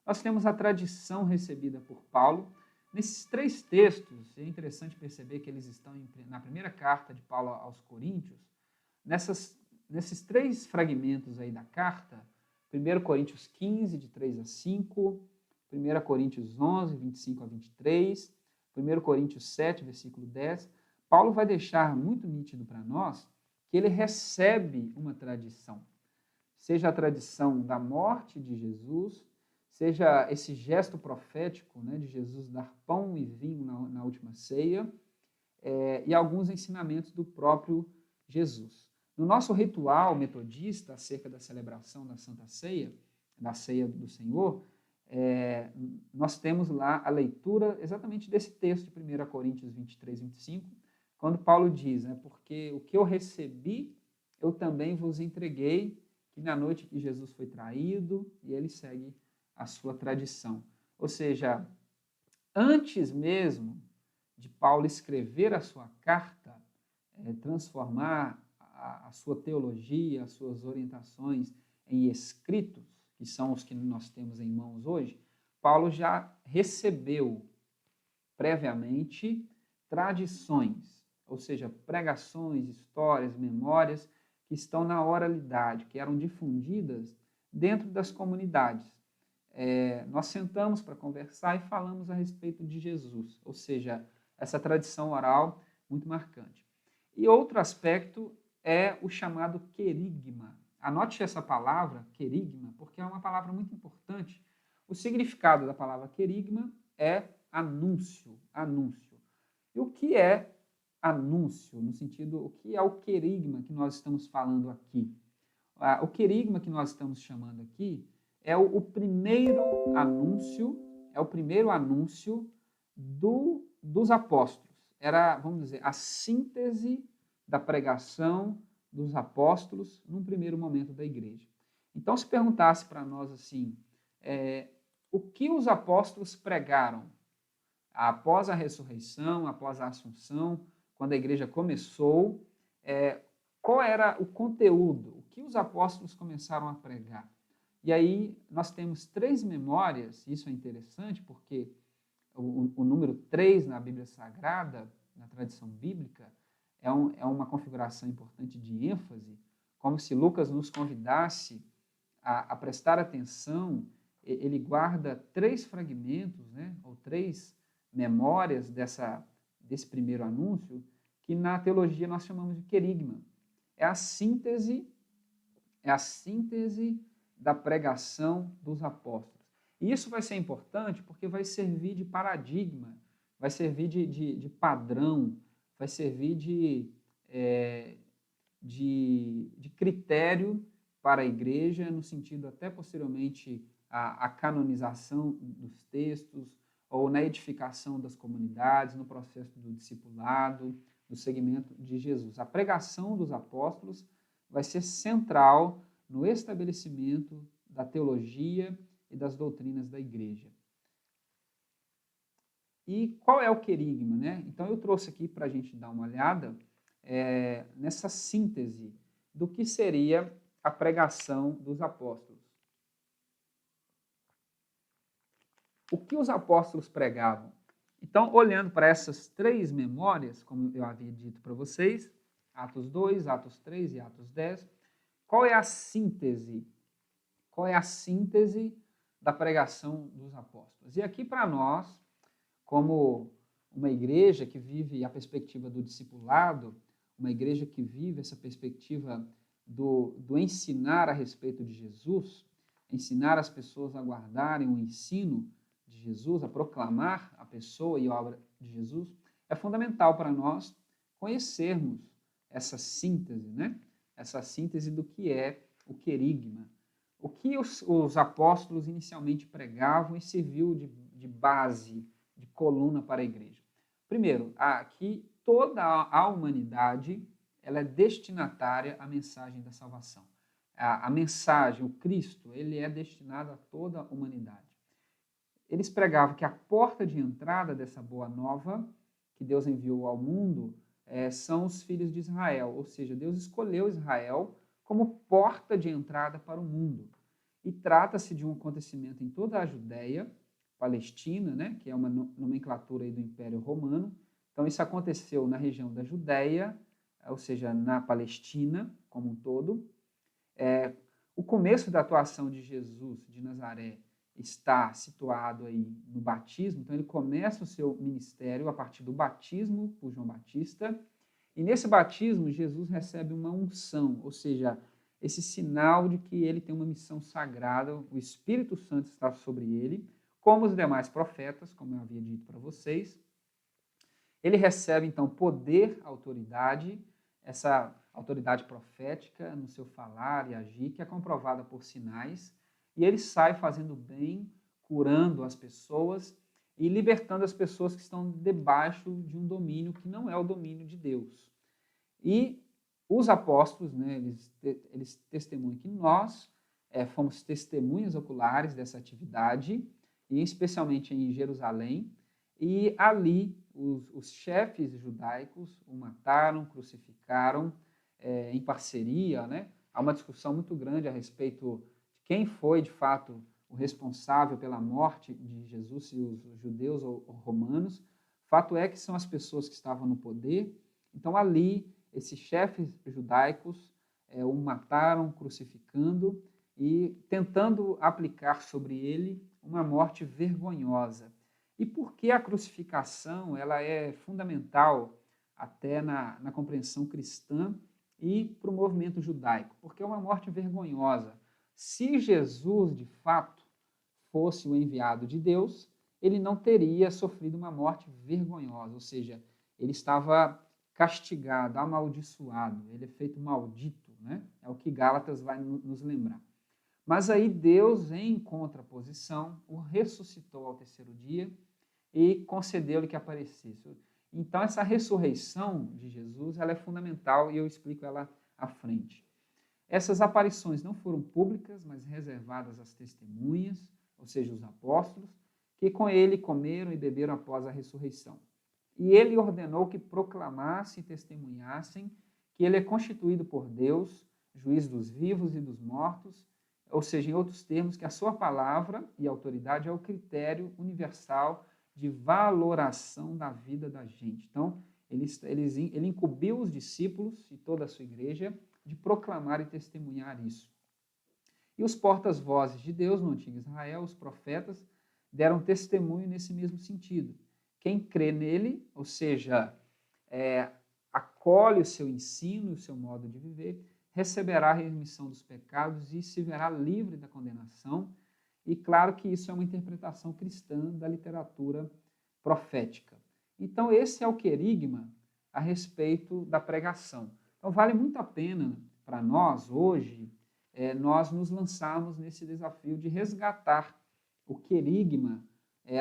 Nós temos a tradição recebida por Paulo. Nesses 3 textos, é interessante perceber que eles estão na primeira carta de Paulo aos Coríntios. Nesses 3 fragmentos aí da carta, 1 Coríntios 15, de 3 a 5, 1 Coríntios 11, 25 a 23, 1 Coríntios 7, versículo 10, Paulo vai deixar muito nítido para nós que ele recebe uma tradição, seja a tradição da morte de Jesus, seja esse gesto profético, né, de Jesus dar pão e vinho na última ceia, e alguns ensinamentos do próprio Jesus. No nosso ritual metodista acerca da celebração da Santa Ceia, da Ceia do Senhor, nós temos lá a leitura exatamente desse texto de 1 Coríntios 23, 25, quando Paulo diz, porque o que eu recebi, eu também vos entreguei, que na noite que Jesus foi traído, e ele segue a sua tradição. Ou seja, antes mesmo de Paulo escrever a sua carta, transformar a sua teologia, as suas orientações em escritos, que são os que nós temos em mãos hoje, Paulo já recebeu previamente tradições, ou seja, pregações, histórias, memórias que estão na oralidade, que eram difundidas dentro das comunidades. Nós sentamos para conversar e falamos a respeito de Jesus, ou seja, essa tradição oral muito marcante. E outro aspecto é o chamado querigma. Anote essa palavra, querigma, porque é uma palavra muito importante. O significado da palavra querigma é anúncio, anúncio. E o que é anúncio? No sentido, o que é o querigma que nós estamos falando aqui? O querigma que nós estamos chamando aqui é o primeiro anúncio, dos apóstolos. Era, vamos dizer, a síntese da pregação dos apóstolos num primeiro momento da igreja. Então, se perguntasse para nós assim, o que os apóstolos pregaram após a ressurreição, após a assunção, quando a igreja começou, qual era o conteúdo, o que os apóstolos começaram a pregar? E aí nós temos 3 memórias, isso é interessante porque o número 3 na Bíblia Sagrada, na tradição bíblica, é uma configuração importante de ênfase, como se Lucas nos convidasse a prestar atenção. Ele guarda 3 fragmentos, né, ou 3 memórias desse primeiro anúncio, que na teologia nós chamamos de querigma. É a síntese da pregação dos apóstolos. E isso vai ser importante porque vai servir de paradigma, vai servir de padrão, vai servir de critério para a igreja, no sentido até posteriormente a canonização dos textos, ou na edificação das comunidades, no processo do discipulado, do seguimento de Jesus. A pregação dos apóstolos vai ser central no estabelecimento da teologia e das doutrinas da igreja. E qual é o querigma, né? Então, eu trouxe aqui para a gente dar uma olhada nessa síntese do que seria a pregação dos apóstolos. O que os apóstolos pregavam? Então, olhando para essas 3 memórias, como eu havia dito para vocês, Atos 2, Atos 3 e Atos 10, qual é a síntese? Qual é a síntese da pregação dos apóstolos? E aqui para nós, como uma igreja que vive a perspectiva do discipulado, uma igreja que vive essa perspectiva do ensinar a respeito de Jesus, ensinar as pessoas a guardarem o ensino de Jesus, a proclamar a pessoa e a obra de Jesus, é fundamental para nós conhecermos essa síntese, né? Essa síntese do que é o querigma. O que os apóstolos inicialmente pregavam e serviu de base, de coluna para a igreja. Primeiro, que toda a humanidade ela é destinatária à mensagem da salvação. A mensagem, o Cristo, ele é destinado a toda a humanidade. Eles pregavam que a porta de entrada dessa boa nova que Deus enviou ao mundo são os filhos de Israel, ou seja, Deus escolheu Israel como porta de entrada para o mundo. E trata-se de um acontecimento em toda a Judéia, Palestina, né, que é uma nomenclatura aí do Império Romano. Então, isso aconteceu na região da Judéia, ou seja, na Palestina como um todo. O começo da atuação de Jesus de Nazaré está situado aí no batismo, então ele começa o seu ministério a partir do batismo por João Batista, e nesse batismo Jesus recebe uma unção, ou seja, esse sinal de que ele tem uma missão sagrada, o Espírito Santo está sobre ele, como os demais profetas, como eu havia dito para vocês. Ele recebe, então, poder, autoridade, essa autoridade profética no seu falar e agir, que é comprovada por sinais, e ele sai fazendo bem, curando as pessoas e libertando as pessoas que estão debaixo de um domínio que não é o domínio de Deus. E os apóstolos, né, eles testemunham que nós fomos testemunhas oculares dessa atividade, e especialmente em Jerusalém, e ali os chefes judaicos o mataram, crucificaram em parceria, né? Há uma discussão muito grande a respeito de quem foi, de fato, o responsável pela morte de Jesus, se os judeus ou romanos. Fato é que são as pessoas que estavam no poder. Então, ali, esses chefes judaicos o mataram, crucificando e tentando aplicar sobre ele uma morte vergonhosa. E por que a crucificação ela é fundamental até na compreensão cristã e para o movimento judaico? Porque é uma morte vergonhosa. Se Jesus, de fato, fosse o enviado de Deus, ele não teria sofrido uma morte vergonhosa, ou seja, ele estava castigado, amaldiçoado, ele é feito maldito, né? É o que Gálatas vai nos lembrar. Mas aí Deus, em contraposição, o ressuscitou ao terceiro dia e concedeu-lhe que aparecesse. Então, essa ressurreição de Jesus, ela é fundamental e eu explico ela à frente. Essas aparições não foram públicas, mas reservadas às testemunhas, ou seja, os apóstolos, que com ele comeram e beberam após a ressurreição. E ele ordenou que proclamassem e testemunhassem que ele é constituído por Deus, juiz dos vivos e dos mortos, ou seja, em outros termos, que a sua palavra e autoridade é o critério universal de valoração da vida da gente. Então, ele incumbiu os discípulos e toda a sua igreja de proclamar e testemunhar isso. E os portas-vozes de Deus no antigo Israel, os profetas, deram testemunho nesse mesmo sentido. Quem crê nele, ou seja, acolhe o seu ensino, o seu modo de viver, receberá a remissão dos pecados e se verá livre da condenação. E claro que isso é uma interpretação cristã da literatura profética. Então, esse é o querigma a respeito da pregação. Então, vale muito a pena para nós, hoje, nós nos lançarmos nesse desafio de resgatar o querigma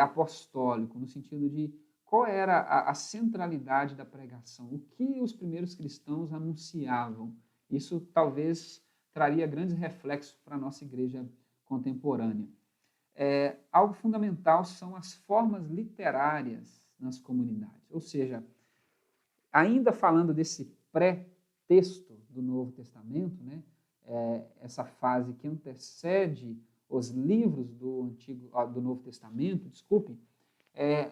apostólico, no sentido de qual era a centralidade da pregação, o que os primeiros cristãos anunciavam. Isso talvez traria grandes reflexos para a nossa igreja contemporânea. Algo fundamental são as formas literárias nas comunidades, ou seja, ainda falando desse pré-texto do Novo Testamento, né, essa fase que antecede os livros do Novo Testamento,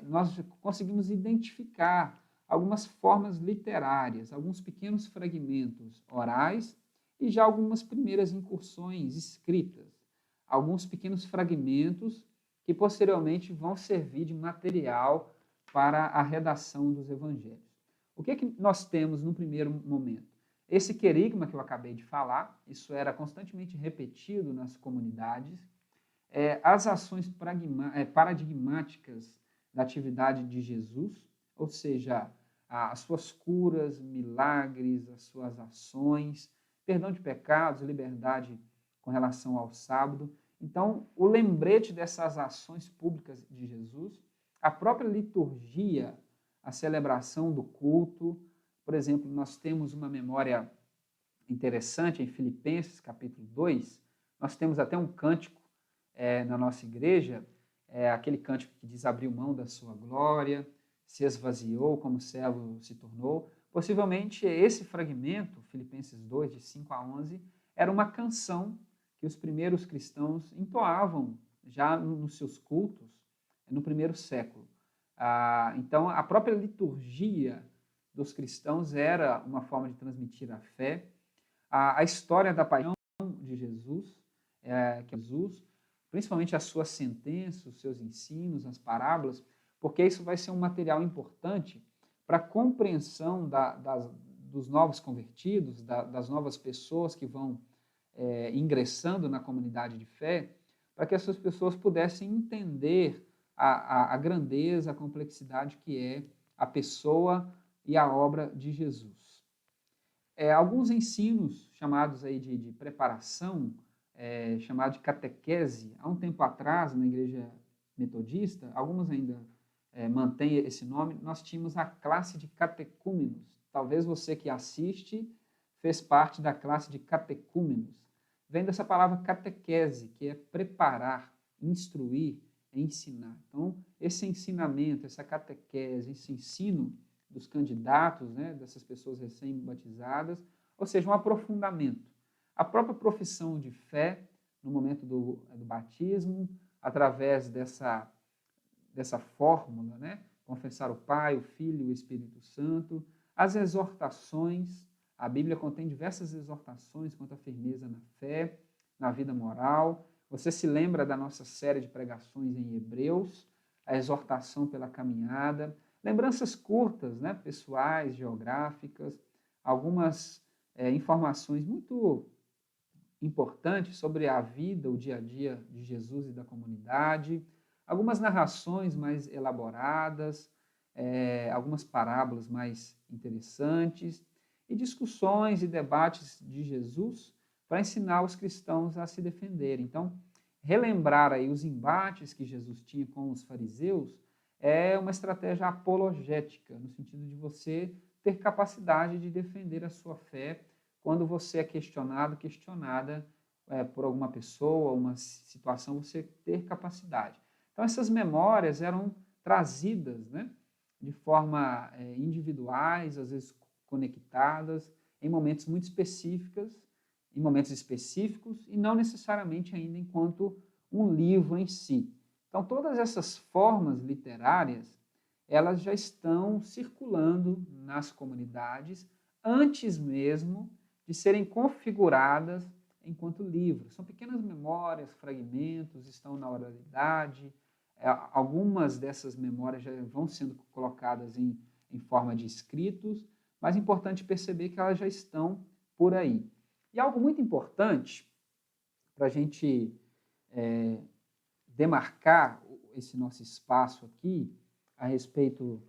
nós conseguimos identificar algumas formas literárias, alguns pequenos fragmentos orais e já algumas primeiras incursões escritas, alguns pequenos fragmentos que posteriormente vão servir de material para a redação dos evangelhos. O que nós temos no primeiro momento? Esse querigma que eu acabei de falar, isso era constantemente repetido nas comunidades, as ações paradigmáticas da atividade de Jesus, ou seja, as suas curas, milagres, as suas ações, perdão de pecados, liberdade com relação ao sábado. Então, o lembrete dessas ações públicas de Jesus, a própria liturgia, a celebração do culto. Por exemplo, nós temos uma memória interessante em Filipenses, capítulo 2, nós temos até um cântico na nossa igreja, aquele cântico que diz: abriu mão da sua glória, se esvaziou, como servo se tornou. Possivelmente esse fragmento, Filipenses 2, de 5 a 11, era uma canção que os primeiros cristãos entoavam já nos seus cultos no primeiro século. Então, a própria liturgia dos cristãos era uma forma de transmitir a fé. A história da paixão de Jesus, principalmente as suas sentenças, os seus ensinos, as parábolas, porque isso vai ser um material importante para a compreensão dos novos convertidos, das novas pessoas que vão ingressando na comunidade de fé, para que essas pessoas pudessem entender a grandeza, a complexidade que é a pessoa e a obra de Jesus. Alguns ensinos chamados aí de preparação, chamado de catequese, há um tempo atrás, na igreja metodista, algumas ainda mantêm esse nome, nós tínhamos a classe de catecúmenos. Talvez você que assiste fez parte da classe de catecúmenos. Vem dessa palavra catequese, que é preparar, instruir, ensinar. Então, esse ensinamento, essa catequese, esse ensino dos candidatos, né, dessas pessoas recém-batizadas, ou seja, um aprofundamento. A própria profissão de fé, no momento do batismo, através dessa fórmula, né, confessar o Pai, o Filho e o Espírito Santo, as exortações. A Bíblia contém diversas exortações quanto à firmeza na fé, na vida moral. Você se lembra da nossa série de pregações em Hebreus, a exortação pela caminhada, lembranças curtas, né, pessoais, geográficas, algumas informações muito importantes sobre a vida, o dia a dia de Jesus e da comunidade, algumas narrações mais elaboradas, algumas parábolas mais interessantes e discussões e debates de Jesus para ensinar os cristãos a se defenderem. Então, relembrar aí os embates que Jesus tinha com os fariseus é uma estratégia apologética, no sentido de você ter capacidade de defender a sua fé quando você é questionada por alguma pessoa, uma situação, você ter capacidade. Então, essas memórias eram trazidas, né, de forma individuais, às vezes conectadas, em momentos muito específicos, em momentos específicos, e não necessariamente ainda enquanto um livro em si. Então, todas essas formas literárias, elas já estão circulando nas comunidades antes mesmo de serem configuradas enquanto livros. São pequenas memórias, fragmentos, estão na oralidade. Algumas dessas memórias já vão sendo colocadas em forma de escritos, mas é importante perceber que elas já estão por aí. E algo muito importante para a gente demarcar esse nosso espaço aqui a respeito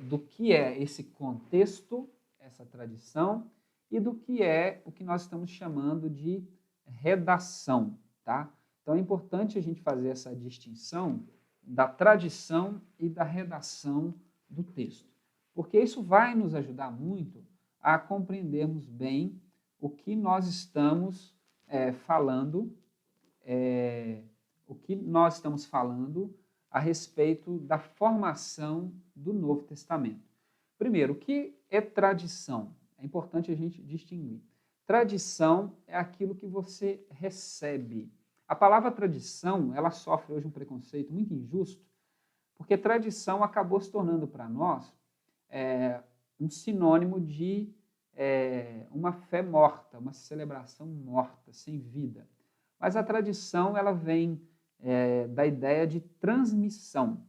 do que é esse contexto, essa tradição, e do que é o que nós estamos chamando de redação, tá? Então é importante a gente fazer essa distinção da tradição e da redação do texto, porque isso vai nos ajudar muito a compreendermos bem o que nós estamos falando, a respeito da formação do Novo Testamento. Primeiro, o que é tradição? É importante a gente distinguir. Tradição é aquilo que você recebe. A palavra tradição, ela sofre hoje um preconceito muito injusto, porque tradição acabou se tornando para nós um sinônimo de uma fé morta, uma celebração morta, sem vida. Mas a tradição, ela vem da ideia de transmissão,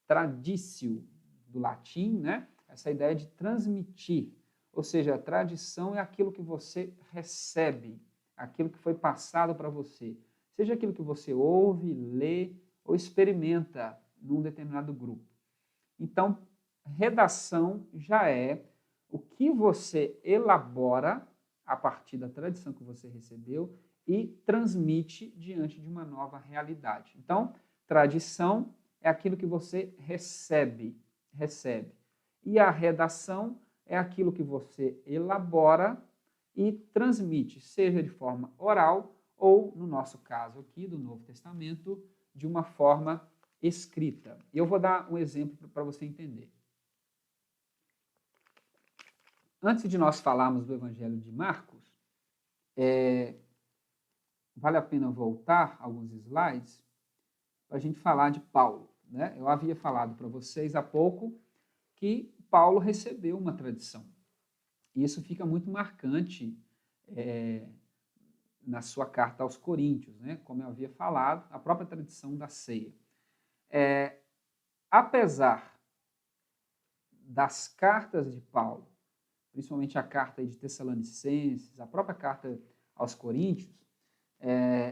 traditio, do latim, né? Essa ideia de transmitir, ou seja, a tradição é aquilo que você recebe, aquilo que foi passado para você, seja aquilo que você ouve, lê ou experimenta num determinado grupo. Então, redação já é o que você elabora a partir da tradição que você recebeu e transmite diante de uma nova realidade. Então, tradição é aquilo que você recebe. E a redação é aquilo que você elabora e transmite, seja de forma oral ou, no nosso caso aqui, do Novo Testamento, de uma forma escrita. E eu vou dar um exemplo para você entender. Antes de nós falarmos do Evangelho de Marcos, vale a pena voltar alguns slides para a gente falar de Paulo, né? Eu havia falado para vocês há pouco que Paulo recebeu uma tradição. E isso fica muito marcante na sua carta aos Coríntios, né? Como eu havia falado, a própria tradição da ceia. Apesar das cartas de Paulo, principalmente a carta de Tessalonicenses, a própria carta aos Coríntios,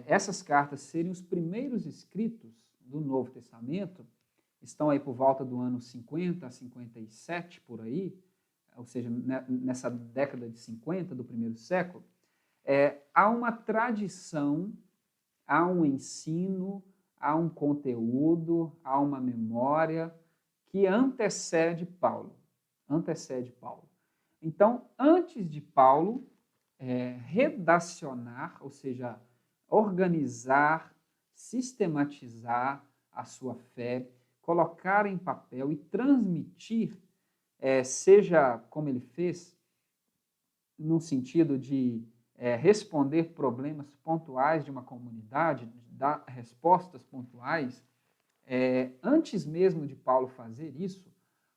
essas cartas serem os primeiros escritos do Novo Testamento, estão aí por volta do ano 50 a 57, por aí, ou seja, nessa década de 50 do primeiro século, há uma tradição, há um ensino, há um conteúdo, há uma memória que antecede Paulo. Então, antes de Paulo redacionar, ou seja, organizar, sistematizar a sua fé, colocar em papel e transmitir, seja como ele fez, no sentido de responder problemas pontuais de uma comunidade, dar respostas pontuais, antes mesmo de Paulo fazer isso,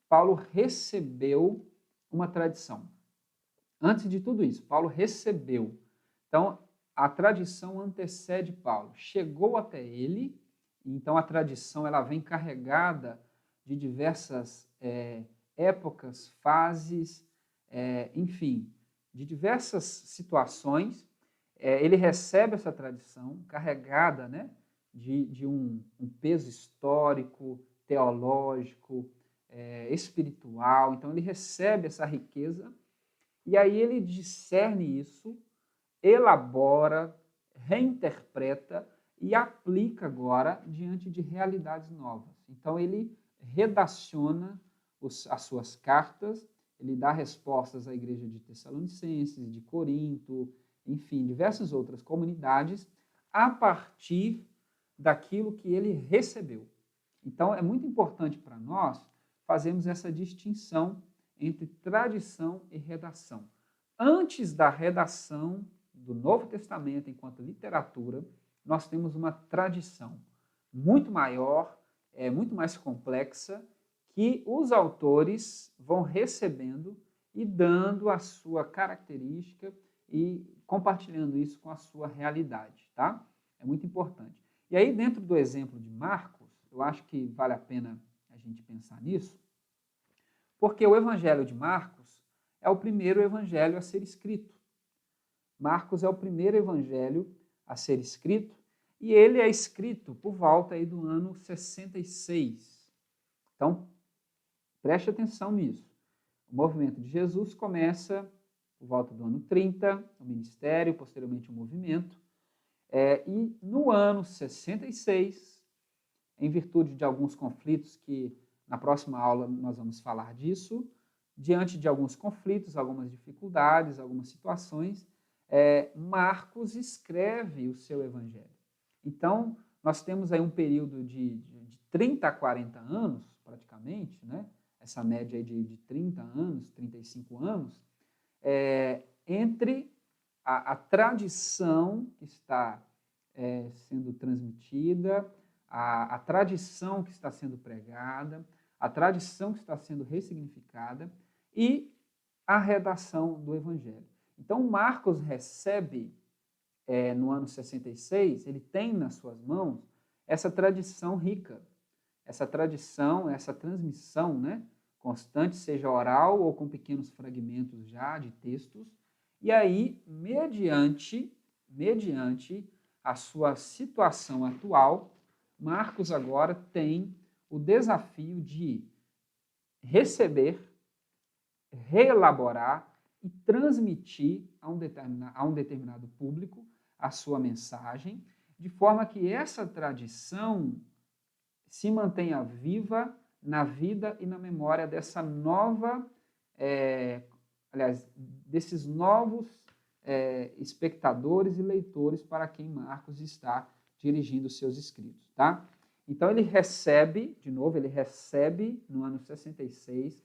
Paulo recebeu uma tradição. Antes de tudo isso, Paulo recebeu. Então, a tradição antecede Paulo. Chegou até ele, então a tradição ela vem carregada de diversas épocas, fases, enfim, de diversas situações. Ele recebe essa tradição carregada, né, de um peso histórico, teológico, espiritual. Então, ele recebe essa riqueza e aí ele discerne isso, elabora, reinterpreta e aplica agora diante de realidades novas. Então, ele redaciona as suas cartas, ele dá respostas à igreja de Tessalonicenses, de Corinto, enfim, diversas outras comunidades, a partir daquilo que ele recebeu. Então, é muito importante para nós fazermos essa distinção entre tradição e redação. Antes da redação do Novo Testamento enquanto literatura, nós temos uma tradição muito maior, muito mais complexa, que os autores vão recebendo e dando a sua característica e compartilhando isso com a sua realidade, tá? É muito importante. E aí, dentro do exemplo de Marcos, eu acho que vale a pena a gente pensar nisso, porque o Evangelho de Marcos é o primeiro evangelho a ser escrito. Marcos é o primeiro evangelho a ser escrito e ele é escrito por volta aí do ano 66. Então, preste atenção nisso. O movimento de Jesus começa por volta do ano 30, o ministério, posteriormente o movimento, e no ano 66, em virtude de alguns conflitos que na próxima aula nós vamos falar disso, diante de alguns conflitos, algumas dificuldades, algumas situações, Marcos escreve o seu evangelho. Então, nós temos aí um período de 30 a 40 anos, praticamente, né? Essa média aí de 30 anos, 35 anos, entre a tradição que está sendo transmitida, a tradição que está sendo pregada, a tradição que está sendo ressignificada e a redação do Evangelho. Então, Marcos recebe, no ano 66, ele tem nas suas mãos essa tradição rica, essa tradição, essa transmissão, né, constante, seja oral ou com pequenos fragmentos já de textos, e aí, mediante a sua situação atual, Marcos agora tem o desafio de receber, reelaborar e transmitir a um determinado público a sua mensagem, de forma que essa tradição se mantenha viva na vida e na memória dessa nova, desses novos espectadores e leitores para quem Marcos está dirigindo os seus escritos, tá? Então, ele recebe no ano 66,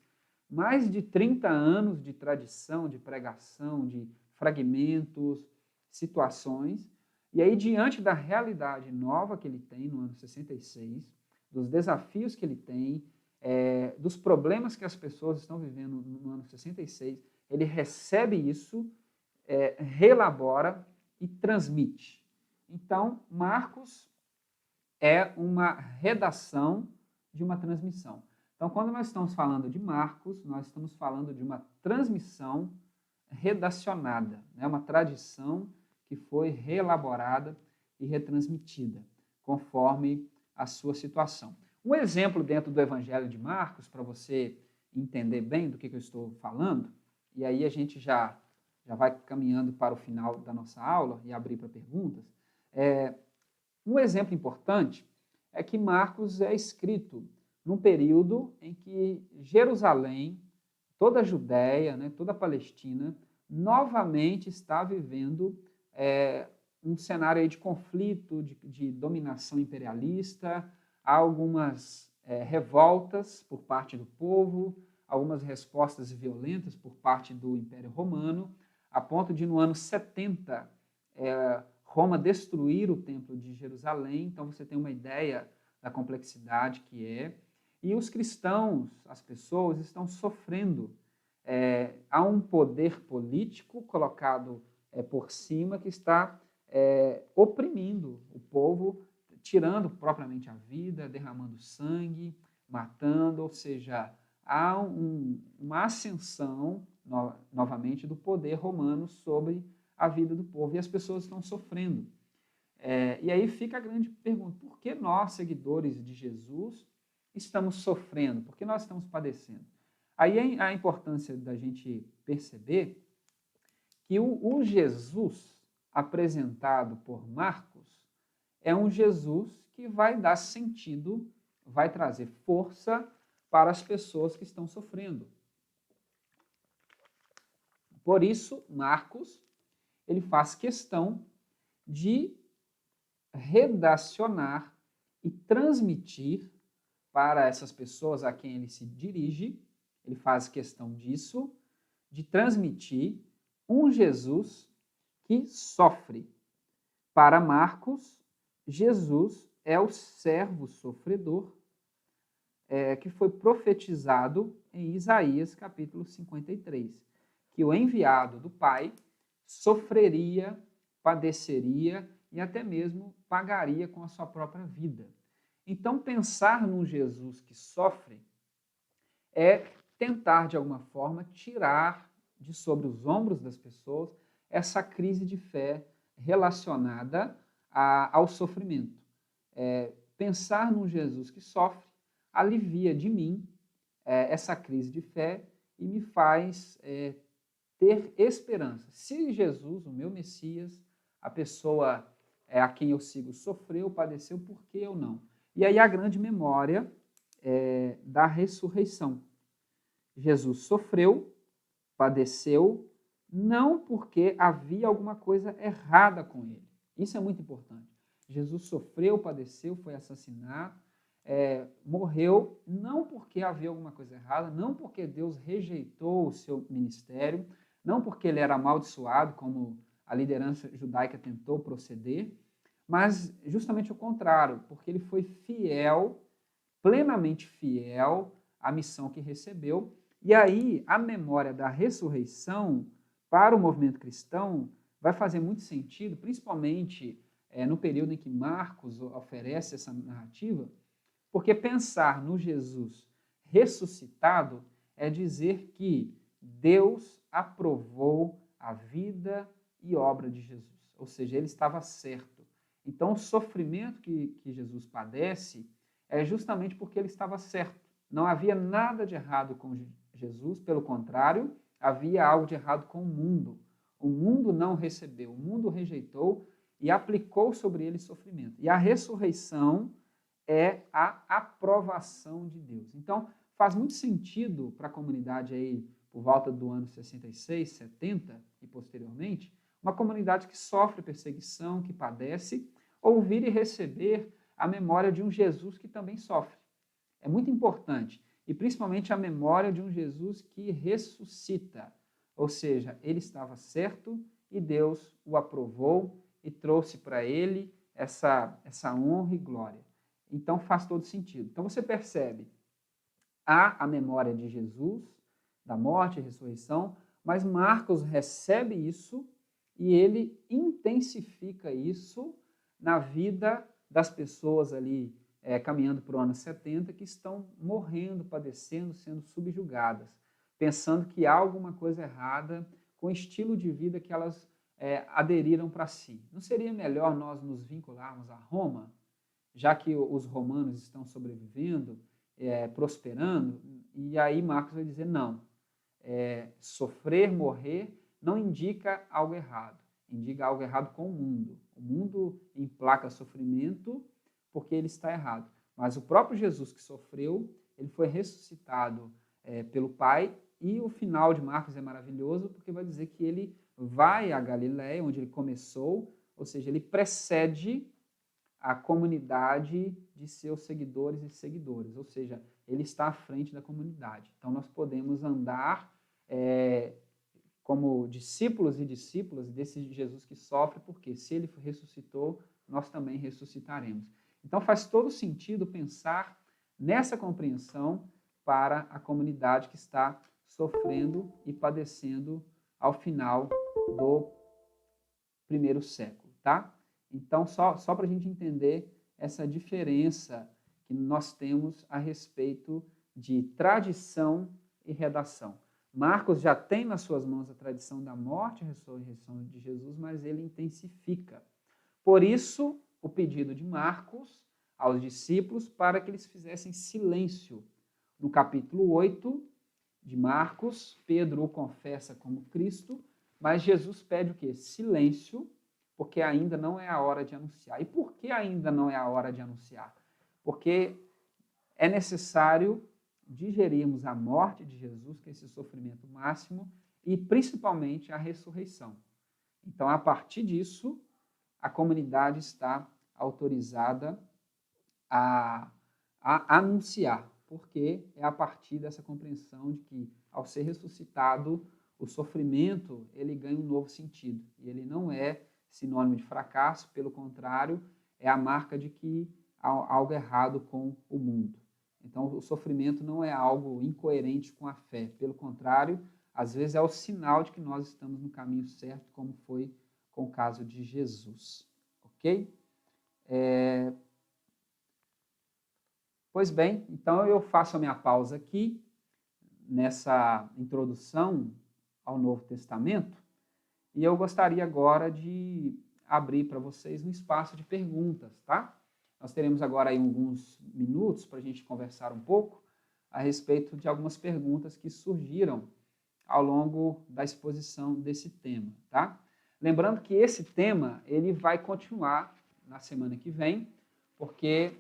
mais de 30 anos de tradição, de pregação, de fragmentos, situações, e aí, diante da realidade nova que ele tem no ano 66, dos desafios que ele tem, dos problemas que as pessoas estão vivendo no ano 66, ele recebe isso, reelabora e transmite. Então, Marcos é uma redação de uma transmissão. Então, quando nós estamos falando de Marcos, nós estamos falando de uma transmissão redacionada, né? Uma tradição que foi reelaborada e retransmitida, conforme a sua situação. Um exemplo dentro do Evangelho de Marcos, para você entender bem do que eu estou falando, e aí a gente já vai caminhando para o final da nossa aula e abrir para perguntas. Um exemplo importante é que Marcos é escrito num período em que Jerusalém, toda a Judéia, né, toda a Palestina, novamente está vivendo um cenário aí de conflito, de dominação imperialista, há algumas revoltas por parte do povo, algumas respostas violentas por parte do Império Romano, a ponto de, no ano 70, Roma destruir o Templo de Jerusalém. Então, você tem uma ideia da complexidade que é. E os cristãos, as pessoas, estão sofrendo. Há um poder político colocado por cima que está oprimindo o povo, tirando propriamente a vida, derramando sangue, matando, ou seja, há uma ascensão, novamente, do poder romano sobre a vida do povo, e as pessoas estão sofrendo. E aí fica a grande pergunta: por que nós, seguidores de Jesus, estamos sofrendo? Por que nós estamos padecendo? Aí a importância da gente perceber que o Jesus apresentado por Marcos é um Jesus que vai dar sentido, vai trazer força para as pessoas que estão sofrendo. Por isso, Marcos, ele faz questão de redacionar e transmitir para essas pessoas a quem ele se dirige, ele faz questão disso, de transmitir um Jesus que sofre. Para Marcos, Jesus é o servo sofredor que foi profetizado em Isaías capítulo 53, que o enviado do Pai sofreria, padeceria e até mesmo pagaria com a sua própria vida. Então, pensar num Jesus que sofre é tentar, de alguma forma, tirar de sobre os ombros das pessoas essa crise de fé relacionada ao sofrimento. Pensar num Jesus que sofre alivia de mim essa crise de fé e me faz ter esperança. Se Jesus, o meu Messias, a pessoa a quem eu sigo, sofreu, padeceu, por que eu não? E aí a grande memória da ressurreição. Jesus sofreu, padeceu, não porque havia alguma coisa errada com ele. Isso é muito importante. Jesus sofreu, padeceu, foi assassinado, morreu, não porque havia alguma coisa errada, não porque Deus rejeitou o seu ministério, não porque ele era amaldiçoado, como a liderança judaica tentou proceder, mas justamente o contrário, porque ele foi fiel, plenamente fiel à missão que recebeu. E aí a memória da ressurreição para o movimento cristão vai fazer muito sentido, principalmente no período em que Marcos oferece essa narrativa, porque pensar no Jesus ressuscitado é dizer que Deus aprovou a vida e obra de Jesus, ou seja, ele estava certo. Então, o sofrimento que Jesus padece é justamente porque ele estava certo. Não havia nada de errado com Jesus, pelo contrário, havia algo de errado com o mundo. O mundo não recebeu, o mundo rejeitou e aplicou sobre ele sofrimento. E a ressurreição é a aprovação de Deus. Então, faz muito sentido para a comunidade aí, por volta do ano 66, 70 e posteriormente, uma comunidade que sofre perseguição, que padece, ouvir e receber a memória de um Jesus que também sofre. É muito importante, e principalmente a memória de um Jesus que ressuscita, ou seja, ele estava certo e Deus o aprovou e trouxe para ele essa honra e glória. Então faz todo sentido. Então você percebe, há a memória de Jesus, da morte e ressurreição, mas Marcos recebe isso e ele intensifica isso na vida das pessoas ali caminhando para o ano 70, que estão morrendo, padecendo, sendo subjugadas, pensando que há alguma coisa errada com o estilo de vida que elas aderiram para si. Não seria melhor nós nos vincularmos a Roma, já que os romanos estão sobrevivendo, prosperando? E aí Marcos vai dizer, não, sofrer, morrer, não indica algo errado, indica algo errado com o mundo. O mundo emplaca sofrimento porque ele está errado. Mas o próprio Jesus que sofreu, ele foi ressuscitado pelo Pai, e o final de Marcos é maravilhoso, porque vai dizer que ele vai a Galiléia, onde ele começou, ou seja, ele precede a comunidade de seus seguidores e seguidoras, ou seja, ele está à frente da comunidade. Então, nós podemos andar como discípulos e discípulas desse Jesus que sofre, porque se ele ressuscitou, nós também ressuscitaremos. Então, faz todo sentido pensar nessa compreensão para a comunidade que está sofrendo e padecendo ao final do primeiro século, tá? Então, só para a gente entender essa diferença que nós temos a respeito de tradição e redação. Marcos já tem nas suas mãos a tradição da morte e ressurreição de Jesus, mas ele intensifica. Por isso, o pedido de Marcos aos discípulos para que eles fizessem silêncio. No capítulo 8 de Marcos, Pedro o confessa como Cristo, mas Jesus pede o quê? Silêncio, porque ainda não é a hora de anunciar. E por que ainda não é a hora de anunciar? Porque é necessário digerirmos a morte de Jesus, que é esse sofrimento máximo, e principalmente a ressurreição. Então, a partir disso, a comunidade está autorizada a anunciar, porque é a partir dessa compreensão de que, ao ser ressuscitado, o sofrimento ele ganha um novo sentido. E ele não é sinônimo de fracasso, pelo contrário, é a marca de que há algo errado com o mundo. Então, o sofrimento não é algo incoerente com a fé. Pelo contrário, às vezes é o sinal de que nós estamos no caminho certo, como foi com o caso de Jesus. Ok? Pois bem, então eu faço a minha pausa aqui, nessa introdução ao Novo Testamento, e eu gostaria agora de abrir para vocês um espaço de perguntas, tá? Nós teremos agora aí alguns minutos para a gente conversar um pouco a respeito de algumas perguntas que surgiram ao longo da exposição desse tema, tá? Lembrando que esse tema ele vai continuar na semana que vem, porque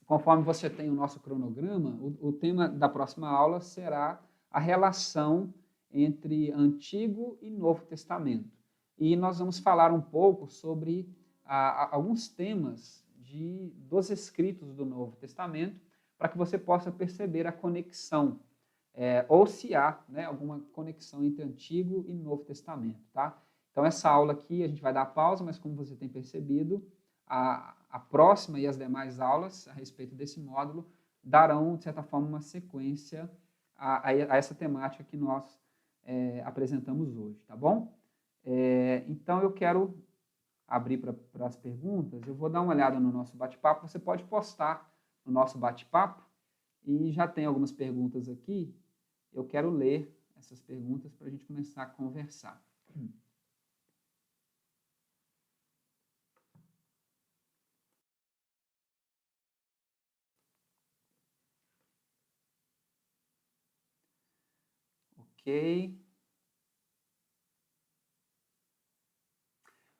conforme você tem o nosso cronograma, o tema da próxima aula será a relação entre Antigo e Novo Testamento. E nós vamos falar um pouco sobre alguns temas dos escritos do Novo Testamento, para que você possa perceber a conexão, ou se há, né, alguma conexão entre Antigo e Novo Testamento. Tá? Então, essa aula aqui, a gente vai dar pausa, mas como você tem percebido, a próxima e as demais aulas a respeito desse módulo darão, de certa forma, uma sequência a essa temática que nós apresentamos hoje, tá bom? Então, eu quero abrir para as perguntas. Eu vou dar uma olhada no nosso bate-papo. Você pode postar no nosso bate-papo e já tem algumas perguntas aqui. Eu quero ler essas perguntas para a gente começar a conversar.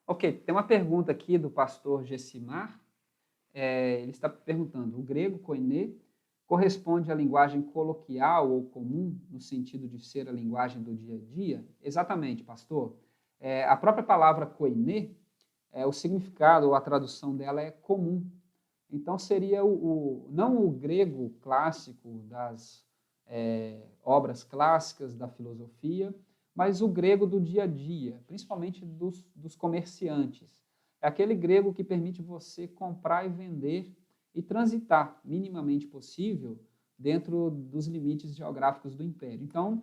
Ok, tem uma pergunta aqui do pastor Gessimar. Ele está perguntando, o grego koiné corresponde à linguagem coloquial ou comum, no sentido de ser a linguagem do dia a dia? Exatamente, pastor. A própria palavra koiné, o significado ou a tradução dela é comum. Então, seria não o grego clássico das obras clássicas da filosofia, mas o grego do dia a dia, principalmente dos comerciantes. É aquele grego que permite você comprar e vender e transitar, minimamente possível, dentro dos limites geográficos do império. Então,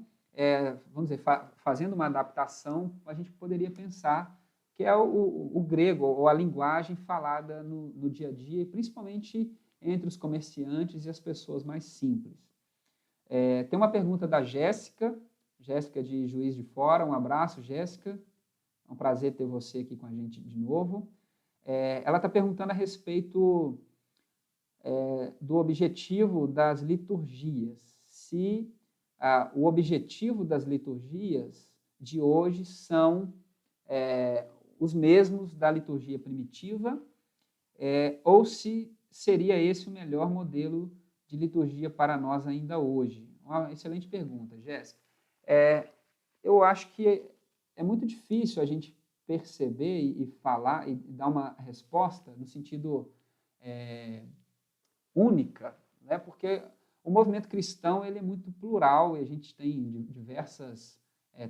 vamos dizer, fazendo uma adaptação, a gente poderia pensar que é o grego, ou a linguagem falada no dia a dia, e principalmente entre os comerciantes e as pessoas mais simples. Tem uma pergunta da Jéssica de Juiz de Fora. Um abraço, Jéssica. É um prazer ter você aqui com a gente de novo. Ela está perguntando a respeito do objetivo das liturgias. Se o objetivo das liturgias de hoje são os mesmos da liturgia primitiva, ou se seria esse o melhor modelo de liturgia para nós ainda hoje? Uma excelente pergunta, Jéssica. Eu acho que é muito difícil a gente perceber e falar e dar uma resposta no sentido única, né? Porque o movimento cristão ele é muito plural e a gente tem diversas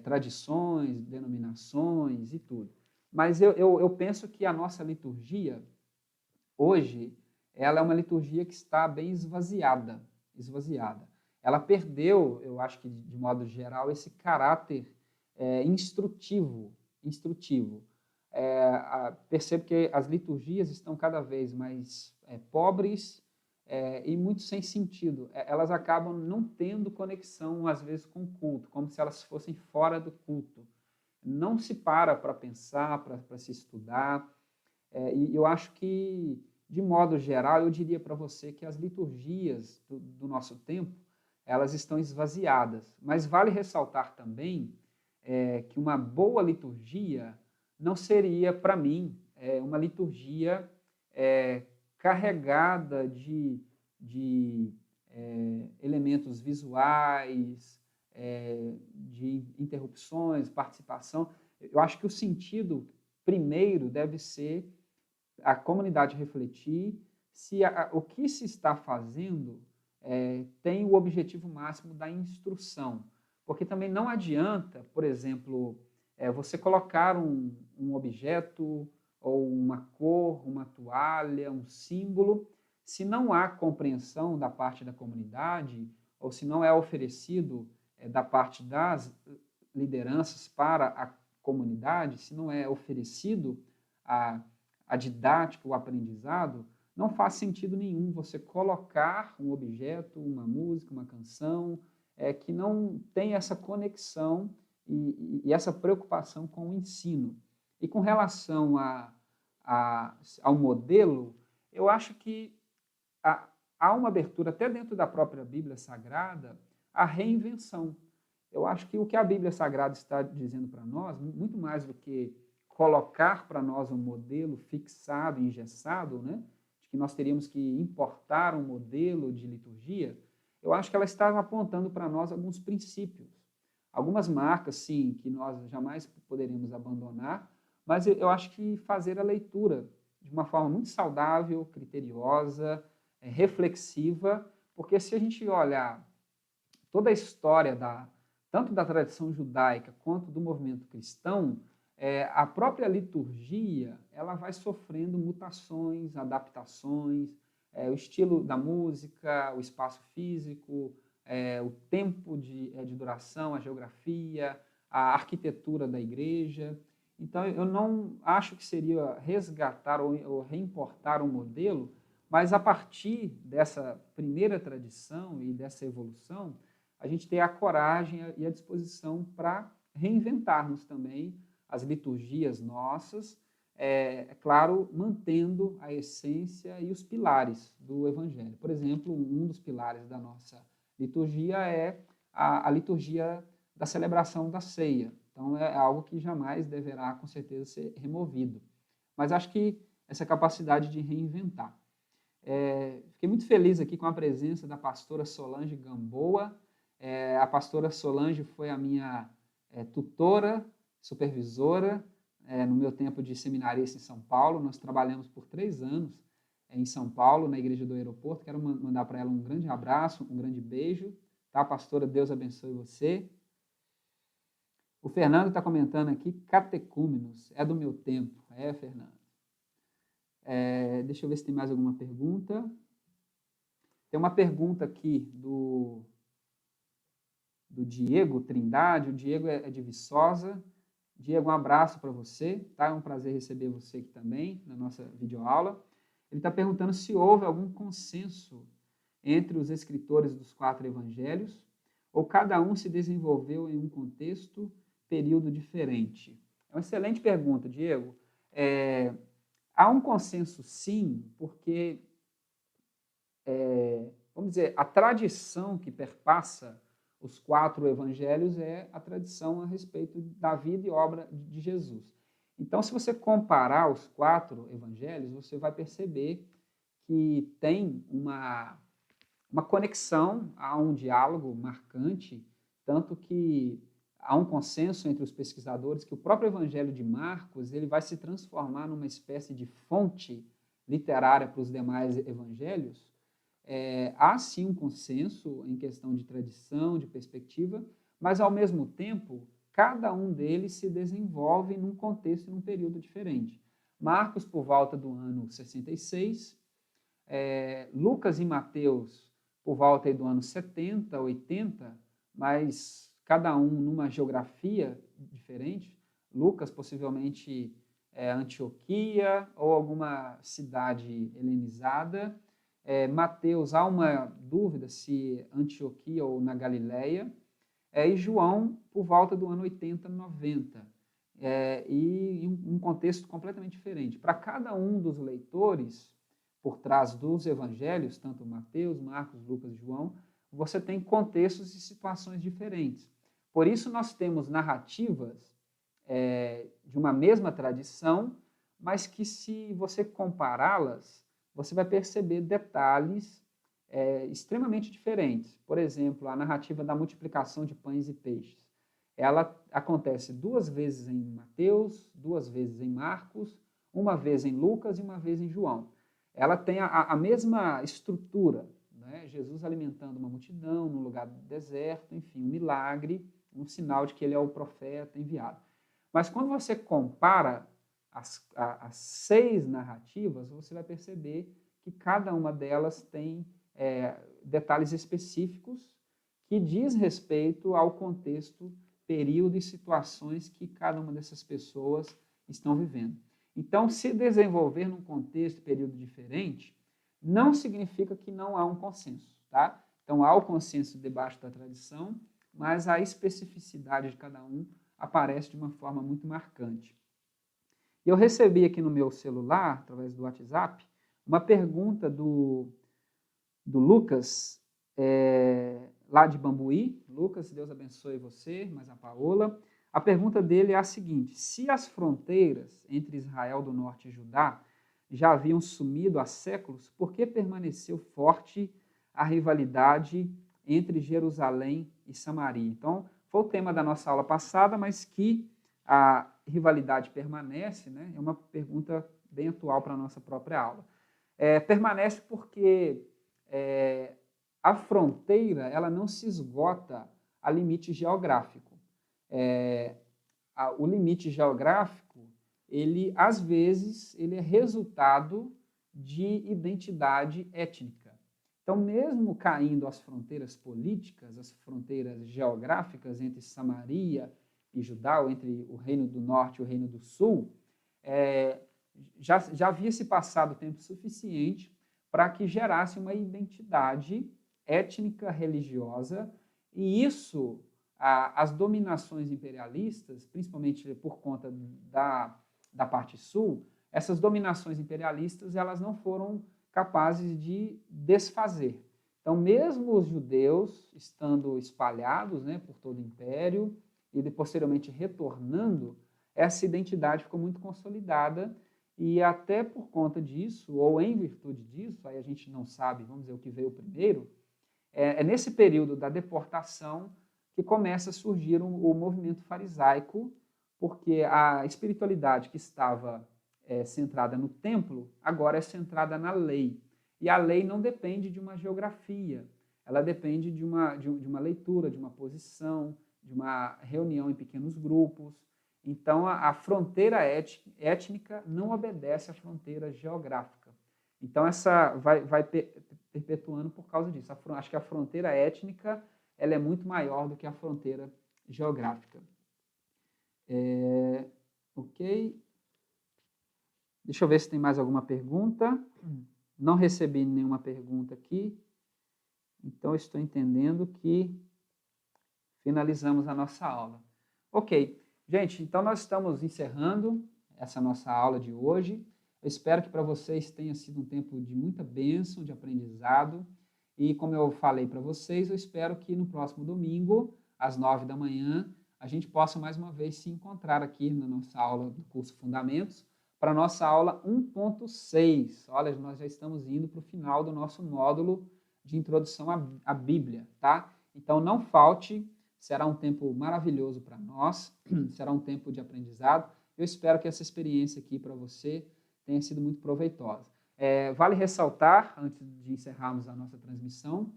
tradições, denominações e tudo. Mas eu penso que a nossa liturgia, hoje, ela é uma liturgia que está bem esvaziada. Ela perdeu, eu acho que de modo geral, esse caráter instrutivo. Percebo que as liturgias estão cada vez mais pobres e muito sem sentido. Elas acabam não tendo conexão, às vezes, com o culto, como se elas fossem fora do culto. Não se para pensar, para se estudar. E eu acho que, de modo geral, eu diria para você que as liturgias do nosso tempo, elas estão esvaziadas. Mas vale ressaltar também que uma boa liturgia não seria, para mim, uma liturgia carregada de elementos visuais, de interrupções, participação. Eu acho que o sentido primeiro deve ser a comunidade refletir se o que se está fazendo tem o objetivo máximo da instrução. Porque também não adianta, por exemplo, você colocar um objeto ou uma cor, uma toalha, um símbolo, se não há compreensão da parte da comunidade ou se não é oferecido da parte das lideranças para a comunidade, se não é oferecido a didática, o aprendizado, não faz sentido nenhum você colocar um objeto, uma música, uma canção, que não tem essa conexão e essa preocupação com o ensino. E com relação ao modelo, eu acho que há uma abertura, até dentro da própria Bíblia Sagrada, à reinvenção. Eu acho que o que a Bíblia Sagrada está dizendo para nós, muito mais do que colocar para nós um modelo fixado, engessado, né, de que nós teríamos que importar um modelo de liturgia, eu acho que ela está apontando para nós alguns princípios, algumas marcas, sim, que nós jamais poderemos abandonar, mas eu acho que fazer a leitura de uma forma muito saudável, criteriosa, reflexiva, porque se a gente olhar toda a história tanto da tradição judaica quanto do movimento cristão, a própria liturgia ela vai sofrendo mutações, adaptações, o estilo da música, o espaço físico, o tempo de duração, a geografia, a arquitetura da igreja. Então, eu não acho que seria resgatar ou reimportar um modelo, mas a partir dessa primeira tradição e dessa evolução, a gente ter a coragem e a disposição para reinventarmos também as liturgias nossas, claro, mantendo a essência e os pilares do Evangelho. Por exemplo, um dos pilares da nossa liturgia é a liturgia da celebração da ceia. Então, é algo que jamais deverá, com certeza, ser removido. Mas acho que essa capacidade de reinventar. Fiquei muito feliz aqui com a presença da pastora Solange Gamboa. A pastora Solange foi a minha tutora, supervisora, no meu tempo de seminarista em São Paulo. Nós trabalhamos por 3 anos em São Paulo, na Igreja do Aeroporto. Quero mandar para ela um grande abraço, um grande beijo. Tá, pastora? Deus abençoe você. O Fernando está comentando aqui, catecúmenos, é do meu tempo. Fernando. Deixa eu ver se tem mais alguma pergunta. Tem uma pergunta aqui do Diego Trindade. O Diego é de Viçosa. Diego, um abraço para você. Tá? É um prazer receber você aqui também, na nossa videoaula. Ele está perguntando se houve algum consenso entre os escritores dos 4 evangelhos ou cada um se desenvolveu em um contexto, período diferente. É uma excelente pergunta, Diego. Há um consenso, sim, porque, vamos dizer, a tradição que perpassa os 4 evangelhos é a tradição a respeito da vida e obra de Jesus. Então, se você comparar os 4 evangelhos, você vai perceber que tem uma conexão, há um diálogo marcante, tanto que há um consenso entre os pesquisadores que o próprio Evangelho de Marcos ele vai se transformar numa espécie de fonte literária para os demais evangelhos. Há sim um consenso em questão de tradição, de perspectiva, mas ao mesmo tempo cada um deles se desenvolve num contexto e num período diferente. Marcos por volta do ano 66, Lucas e Mateus por volta do ano 70, 80, mas cada um numa geografia diferente. Lucas, possivelmente, Antioquia ou alguma cidade helenizada. Mateus, há uma dúvida se Antioquia ou na Galileia. E João, por volta do ano 80, 90. e em um contexto completamente diferente. Para cada um dos leitores, por trás dos evangelhos, tanto Mateus, Marcos, Lucas e João, você tem contextos e situações diferentes. Por isso, nós temos narrativas de uma mesma tradição, mas que, se você compará-las, você vai perceber detalhes extremamente diferentes. Por exemplo, a narrativa da multiplicação de pães e peixes. Ela acontece 2 vezes em Mateus, 2 vezes em Marcos, uma vez em Lucas e uma vez em João. Ela tem a mesma estrutura, né? Jesus alimentando uma multidão num lugar deserto, enfim, um milagre, um sinal de que ele é o profeta enviado. Mas quando você compara as 6 narrativas, você vai perceber que cada uma delas tem detalhes específicos que diz respeito ao contexto, período e situações que cada uma dessas pessoas estão vivendo. Então, se desenvolver num contexto, período diferente, não significa que não há um consenso, tá? Então, há o consenso debaixo da tradição, mas a especificidade de cada um aparece de uma forma muito marcante. Eu recebi aqui no meu celular, através do WhatsApp, uma pergunta do Lucas, lá de Bambuí. Lucas, Deus abençoe você, mas a Paola. A pergunta dele é a seguinte: se as fronteiras entre Israel do Norte e Judá já haviam sumido há séculos, por que permaneceu forte a rivalidade entre Jerusalém e Samaria? Então, foi o tema da nossa aula passada, mas que a rivalidade permanece, né? É uma pergunta bem atual para a nossa própria aula. Permanece porque a fronteira ela não se esgota a limite geográfico. O limite geográfico, às vezes, ele é resultado de identidade étnica. Então, mesmo caindo as fronteiras políticas, as fronteiras geográficas entre Samaria e Judá, ou entre o Reino do Norte e o Reino do Sul, já havia se passado tempo suficiente para que gerasse uma identidade étnica, religiosa, e isso, as dominações imperialistas, principalmente por conta da parte sul, essas dominações imperialistas elas não foram capazes de desfazer. Então, mesmo os judeus estando espalhados, né, por todo o império e posteriormente retornando, essa identidade ficou muito consolidada, e até por conta disso, ou em virtude disso, aí a gente não sabe, vamos dizer, o que veio primeiro, nesse período da deportação que começa a surgir o movimento farisaico, porque a espiritualidade que estava centrada no templo, agora é centrada na lei. E a lei não depende de uma geografia, ela depende de uma leitura, de uma posição, de uma reunião em pequenos grupos. Então, a fronteira étnica não obedece à fronteira geográfica. Então, essa vai perpetuando por causa disso. Acho que a fronteira étnica ela é muito maior do que a fronteira geográfica. Ok. Deixa eu ver se tem mais alguma pergunta. Não recebi nenhuma pergunta aqui. Então, estou entendendo que finalizamos a nossa aula. Ok. Gente, então nós estamos encerrando essa nossa aula de hoje. Eu espero que para vocês tenha sido um tempo de muita bênção, de aprendizado. E como eu falei para vocês, eu espero que no próximo domingo, às 9 da manhã, a gente possa mais uma vez se encontrar aqui na nossa aula do curso Fundamentos, para a nossa aula 1.6. Olha, nós já estamos indo para o final do nosso módulo de introdução à Bíblia, tá? Então não falte, será um tempo maravilhoso para nós, será um tempo de aprendizado. Eu espero que essa experiência aqui para você tenha sido muito proveitosa. Vale ressaltar, antes de encerrarmos a nossa transmissão,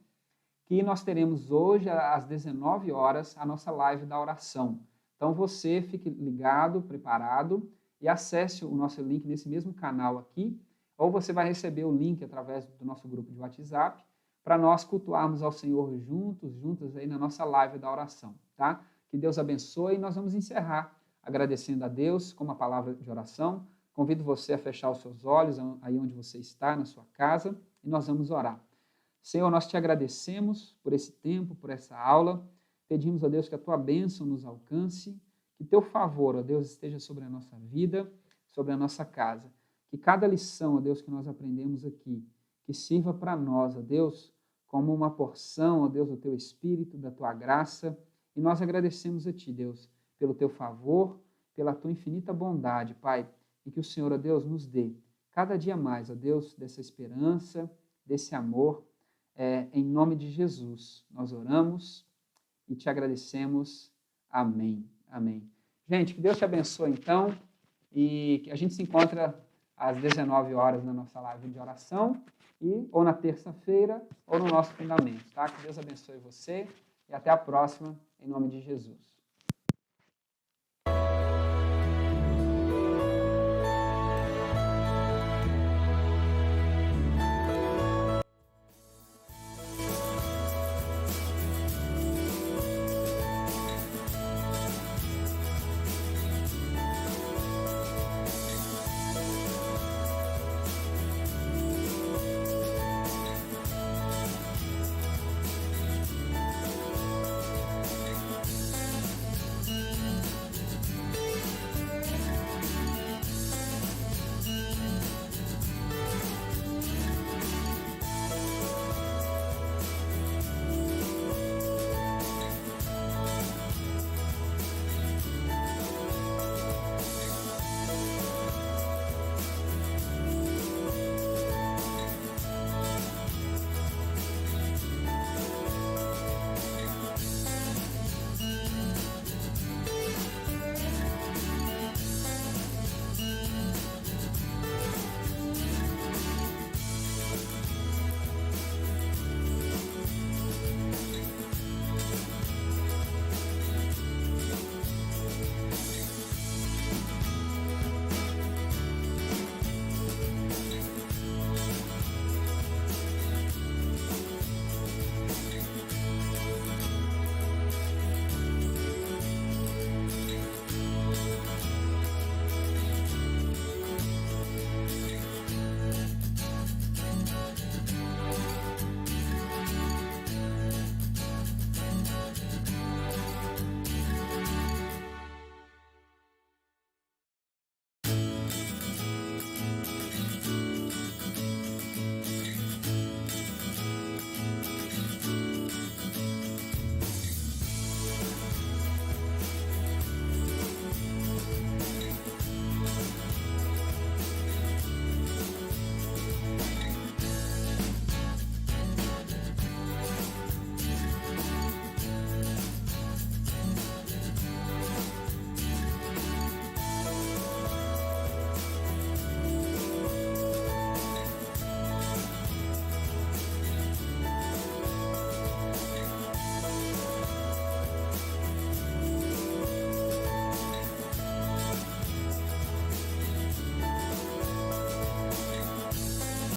que nós teremos hoje, às 19 horas, a nossa live da oração. Então, você fique ligado, preparado, e acesse o nosso link nesse mesmo canal aqui, ou você vai receber o link através do nosso grupo de WhatsApp, para nós cultuarmos ao Senhor juntos aí na nossa live da oração, tá? Que Deus abençoe, e nós vamos encerrar agradecendo a Deus com uma palavra de oração. Convido você a fechar os seus olhos, aí onde você está, na sua casa, e nós vamos orar. Senhor, nós te agradecemos por esse tempo, por essa aula. Pedimos a Deus que a tua bênção nos alcance, Que teu favor, ó Deus, esteja sobre a nossa vida, sobre a nossa casa. Que cada lição, ó Deus, que nós aprendemos aqui, que sirva para nós, ó Deus, como uma porção, ó Deus, do teu Espírito, da tua graça. E nós agradecemos a ti, Deus, pelo teu favor, pela tua infinita bondade, Pai. E que o Senhor, ó Deus, nos dê cada dia mais, ó Deus, dessa esperança, desse amor. Em nome de Jesus, nós oramos e te agradecemos. Amém. Amém. Gente, que Deus te abençoe, então, e que a gente se encontra às 19 horas na nossa live de oração, ou na terça-feira, ou no nosso fundamento, tá? Que Deus abençoe você, e até a próxima, em nome de Jesus.